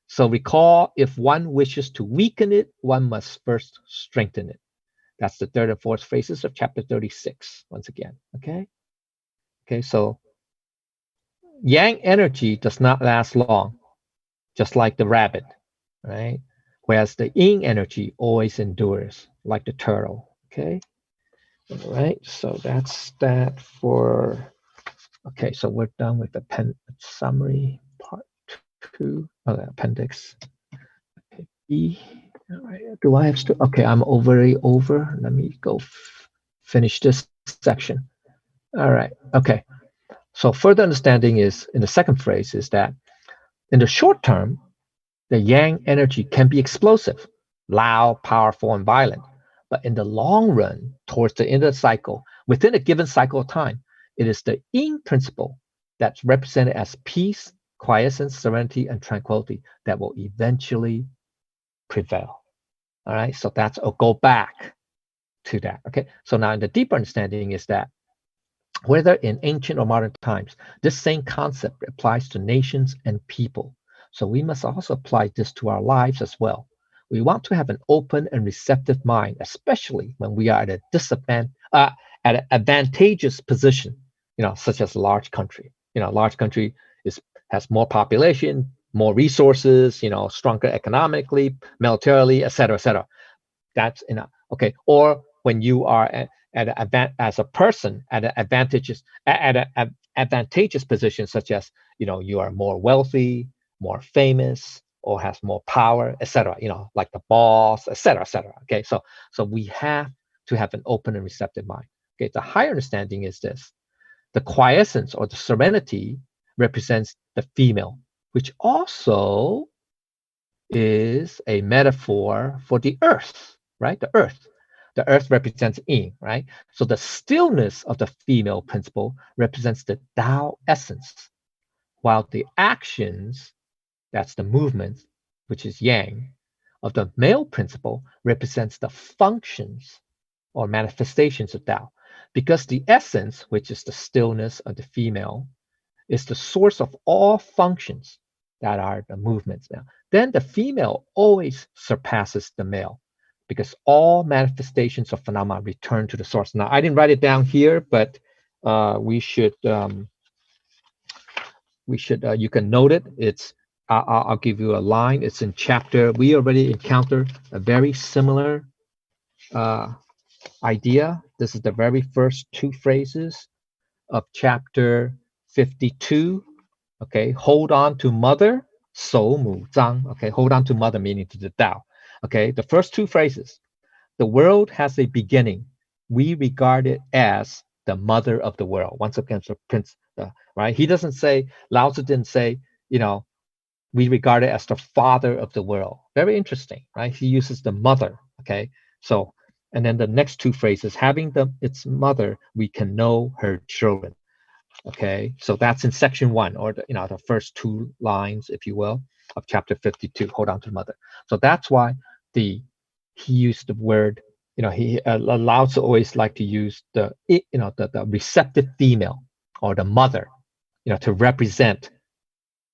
So recall, if one wishes to weaken it, one must first strengthen it. That's the third and fourth phrases of chapter 36, once again, okay? Okay, so yang energy does not last long, just like the rabbit, right? Whereas the yin energy always endures, like the turtle, okay? All right, so that's that for, okay, so we're done with the summary part 2 of the appendix. Okay, B. All right, do I have to, okay, I'm already over. Let me go finish this section. All right, okay. So further understanding is, in the second phrase, is that in the short term, the yang energy can be explosive, loud, powerful, and violent. But in the long run, towards the end of the cycle, within a given cycle of time, it is the yin principle that's represented as peace, quiescence, serenity, and tranquility that will eventually prevail. All right, so that's a go back to that. Okay, so now in the deeper understanding is that whether in ancient or modern times, this same concept applies to nations and people. So we must also apply this to our lives as well. We want to have an open and receptive mind, especially when we are at at an advantageous position, such as a large country. A large country has more population, more resources, stronger economically, militarily, et cetera. That's okay. Or when you are as a person at an advantageous position, such as you are more wealthy, more famous, or has more power, etc. Like the boss, etc. Okay, so we have to have an open and receptive mind. Okay, the higher understanding is this: the quiescence or the serenity represents the female, which also is a metaphor for the earth, right? The earth. The earth represents yin, right? So the stillness of the female principle represents the Tao essence, while the actions, that's the movement, which is yang, of the male principle represents the functions or manifestations of Tao. Because the essence, which is the stillness of the female, is the source of all functions that are the movements now. Then the female always surpasses the male because all manifestations of phenomena return to the source. Now, I didn't write it down here, but we should, you can note it. I'll give you a line. It's in chapter. We already encountered a very similar idea. This is the very first two phrases of chapter 52. Okay, hold on to mother, 手母张. Okay, hold on to mother meaning to the Tao. Okay, the first two phrases. The world has a beginning. We regard it as the mother of the world. Once again, so Prince, right? He doesn't say, Lao Tzu didn't say, we regard it as the father of the world. Very interesting, right? He uses the mother. Okay, so and then the next two phrases, having its mother, we can know her children. Okay, so that's in section 1, or the first two lines, if you will, of chapter 52. Hold on to mother. So that's why he used the word. He allows to always like to use the receptive female or the mother, to represent.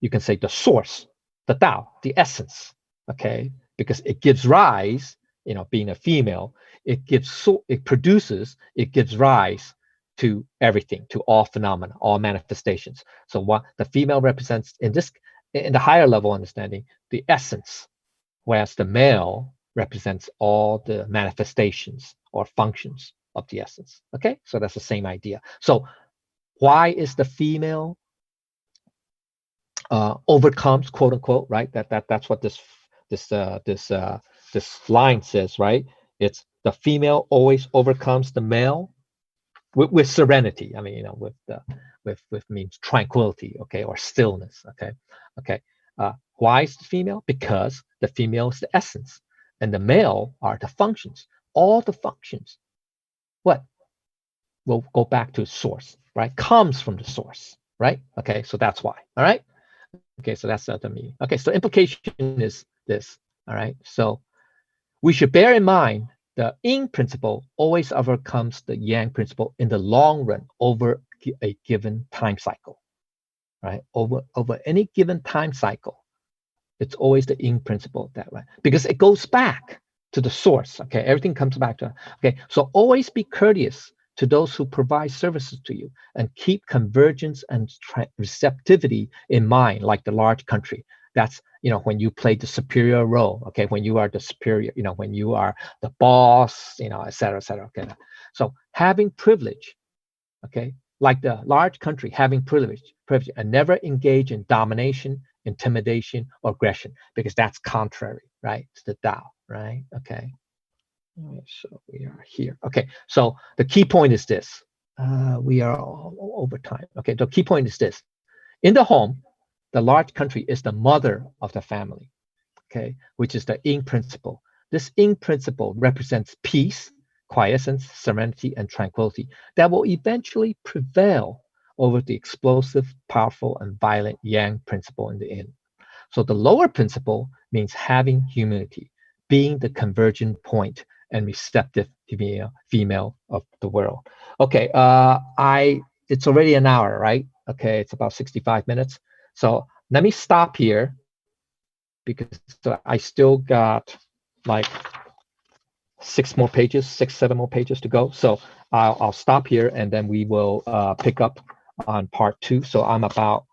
You can say the source, the Tao, the essence. Okay, because it gives rise. Being a female, it gives rise to everything, to all phenomena, all manifestations. So what the female represents in the higher level understanding, the essence, whereas the male represents all the manifestations or functions of the essence. Okay, so that's the same idea. So why is the female overcomes, quote unquote, right? That's what this line says, right? It's the female always overcomes the male with serenity. I mean, with means tranquility, okay, or stillness, okay. Why is the female? Because the female is the essence, and the male are the functions. All the functions, what? We'll go back to source, right? Comes from the source, right? Okay, so that's why. All right. Okay, so that's the meaning. Okay, so implication is this. All right, so we should bear in mind the yin principle always overcomes the yang principle in the long run over a given time cycle, right? Over any given time cycle, it's always the yin principle that way because it goes back to the source. Okay, everything comes back to. Okay, so always be courteous to those who provide services to you and keep convergence and receptivity in mind, like the large country. That's when you play the superior role, okay, when you are the superior, when you are the boss, et cetera, okay. So having privilege, okay, like the large country, having privilege, and never engage in domination, intimidation, or aggression, because that's contrary, right, to the Tao, right? Okay. All right, so we are here. Okay, so the key point is this. We are over time. Okay, the key point is this. In the home, the large country is the mother of the family, okay, which is the yin principle. This ing principle represents peace, quiescence, serenity, and tranquility that will eventually prevail over the explosive, powerful, and violent yang principle in the yin. So the lower principle means having humility, being the convergent point and receptive female of the world. Okay, it's already an hour, right? Okay, it's about 65 minutes. So let me stop here because I still got like 7 more pages to go. So I'll stop here and then we will pick up on part 2. So I'm about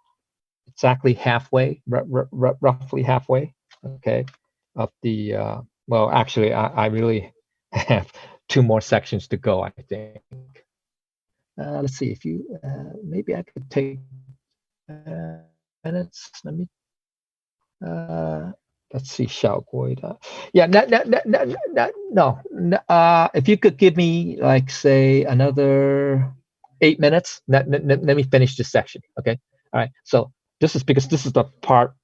exactly halfway, roughly halfway, okay, of the, well, actually, I really have 2 more sections to go, I think. Let's see, if you, maybe I could take minutes, let me, let's see, yeah, no, if you could give me, like, say, another 8 minutes, let me finish this section, okay? All right, so this is because this is the part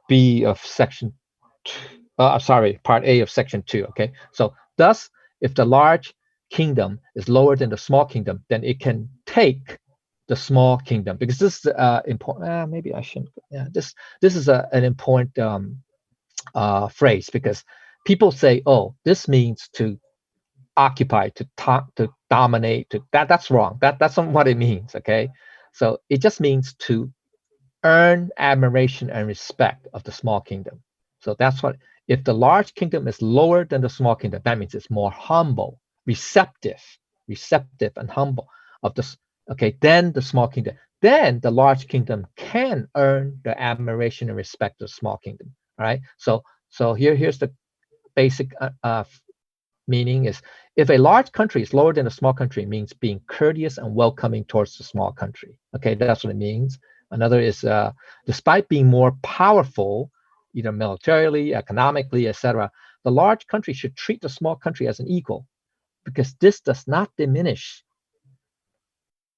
B of section 2, sorry, part A of section 2, okay? So thus, if the large kingdom is lower than the small kingdom, then it can take the small kingdom, because this is important. Maybe I shouldn't. Yeah, this is an important phrase, because people say, oh, this means to occupy, to dominate, that's wrong. That's not what it means, okay? So it just means to earn admiration and respect of the small kingdom. So that's what, if the large kingdom is lower than the small kingdom, that means it's more humble, receptive and humble of this. Okay, then the small kingdom, then the large kingdom can earn the admiration and respect of the small kingdom. All right. So here's the basic meaning is, if a large country is lower than a small country, it means being courteous and welcoming towards the small country. Okay, that's what it means. Another is, despite being more powerful, either militarily, economically, etc., the large country should treat the small country as an equal, because this does not diminish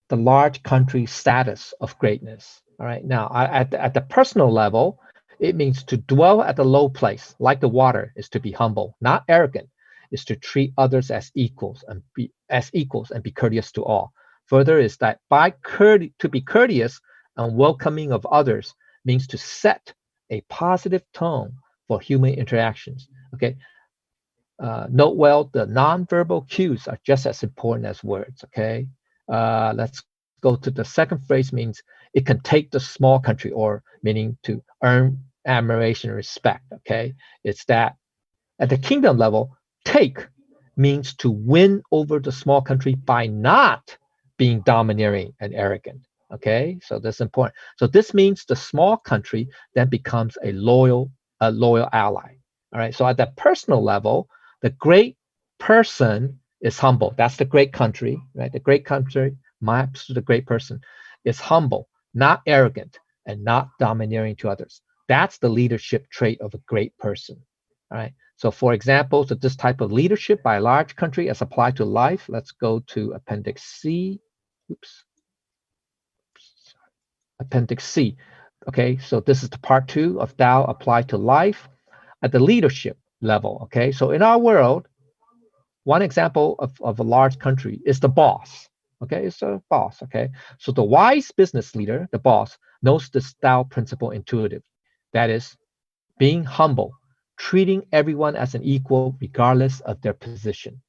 the large country's status of greatness. All right, now at the personal level, it means to dwell at the low place, like the water, is to be humble, not arrogant, is to treat others as equals and be courteous to all. Further is that to be courteous and welcoming of others means to set a positive tone for human interactions. Okay. Note well, the nonverbal cues are just as important as words. Okay. Let's go to the second phrase, means it can take the small country, or meaning to earn admiration and respect. Okay. It's that at the kingdom level, take means to win over the small country by not being domineering and arrogant. Okay, so that's important. So this means the small country then becomes a loyal ally. All right. So at the personal level, the great person is humble. That's the great country, right? The great country maps to the great person is humble, not arrogant, and not domineering to others. That's the leadership trait of a great person. All right. So for examples of this type of leadership by a large country as applied to life, let's go to Appendix C. Oops. Appendix C. Okay, so this is the part 2 of Tao applied to life at the leadership level. Okay, so in our world, one example of a large country is the boss. Okay, it's a boss. Okay, so the wise business leader, the boss, knows this Tao principle intuitively. That is, being humble, treating everyone as an equal regardless of their position.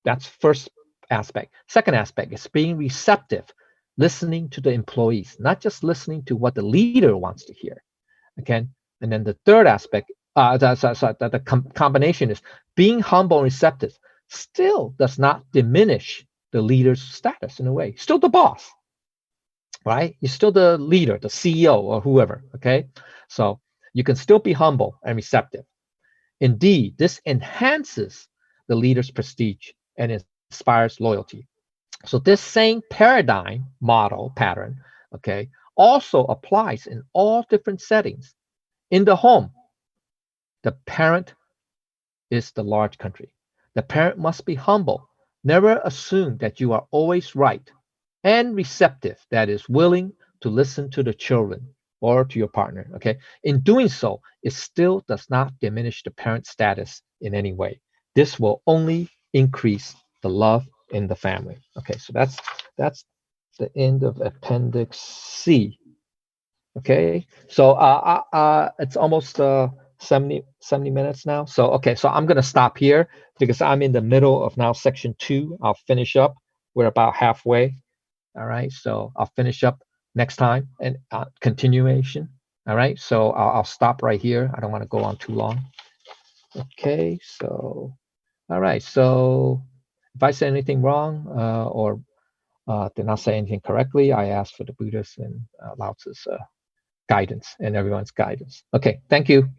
That's first aspect. Second aspect is being receptive, listening to the employees, not just listening to what the leader wants to hear. Okay, and then the third aspect, the combination is being humble and receptive still does not diminish the leader's status in a way. Still the boss, right? You're still the leader, the CEO or whoever. Okay, so you can still be humble and receptive. Indeed, this enhances the leader's prestige and inspires loyalty. So this same pattern, okay, also applies in all different settings. In the home, the parent is the large country. The parent must be humble, never assume that you are always right, and receptive, that is, willing to listen to the children. or to your partner. Okay. In doing so, it still does not diminish the parent status in any way. This will only increase the love in the family. Okay, so that's the end of Appendix C. Okay, so it's almost 70 minutes now. So okay, so I'm gonna stop here because I'm in the middle of now section 2. I'll finish up. We're about halfway. All right, so I'll finish up next time and continuation. All right, so I'll stop right here. I don't want to go on too long. Okay, so all right, so if I say anything wrong or did not say anything correctly, I ask for the Buddha's and Lao Tzu's guidance and everyone's guidance. Okay, thank you.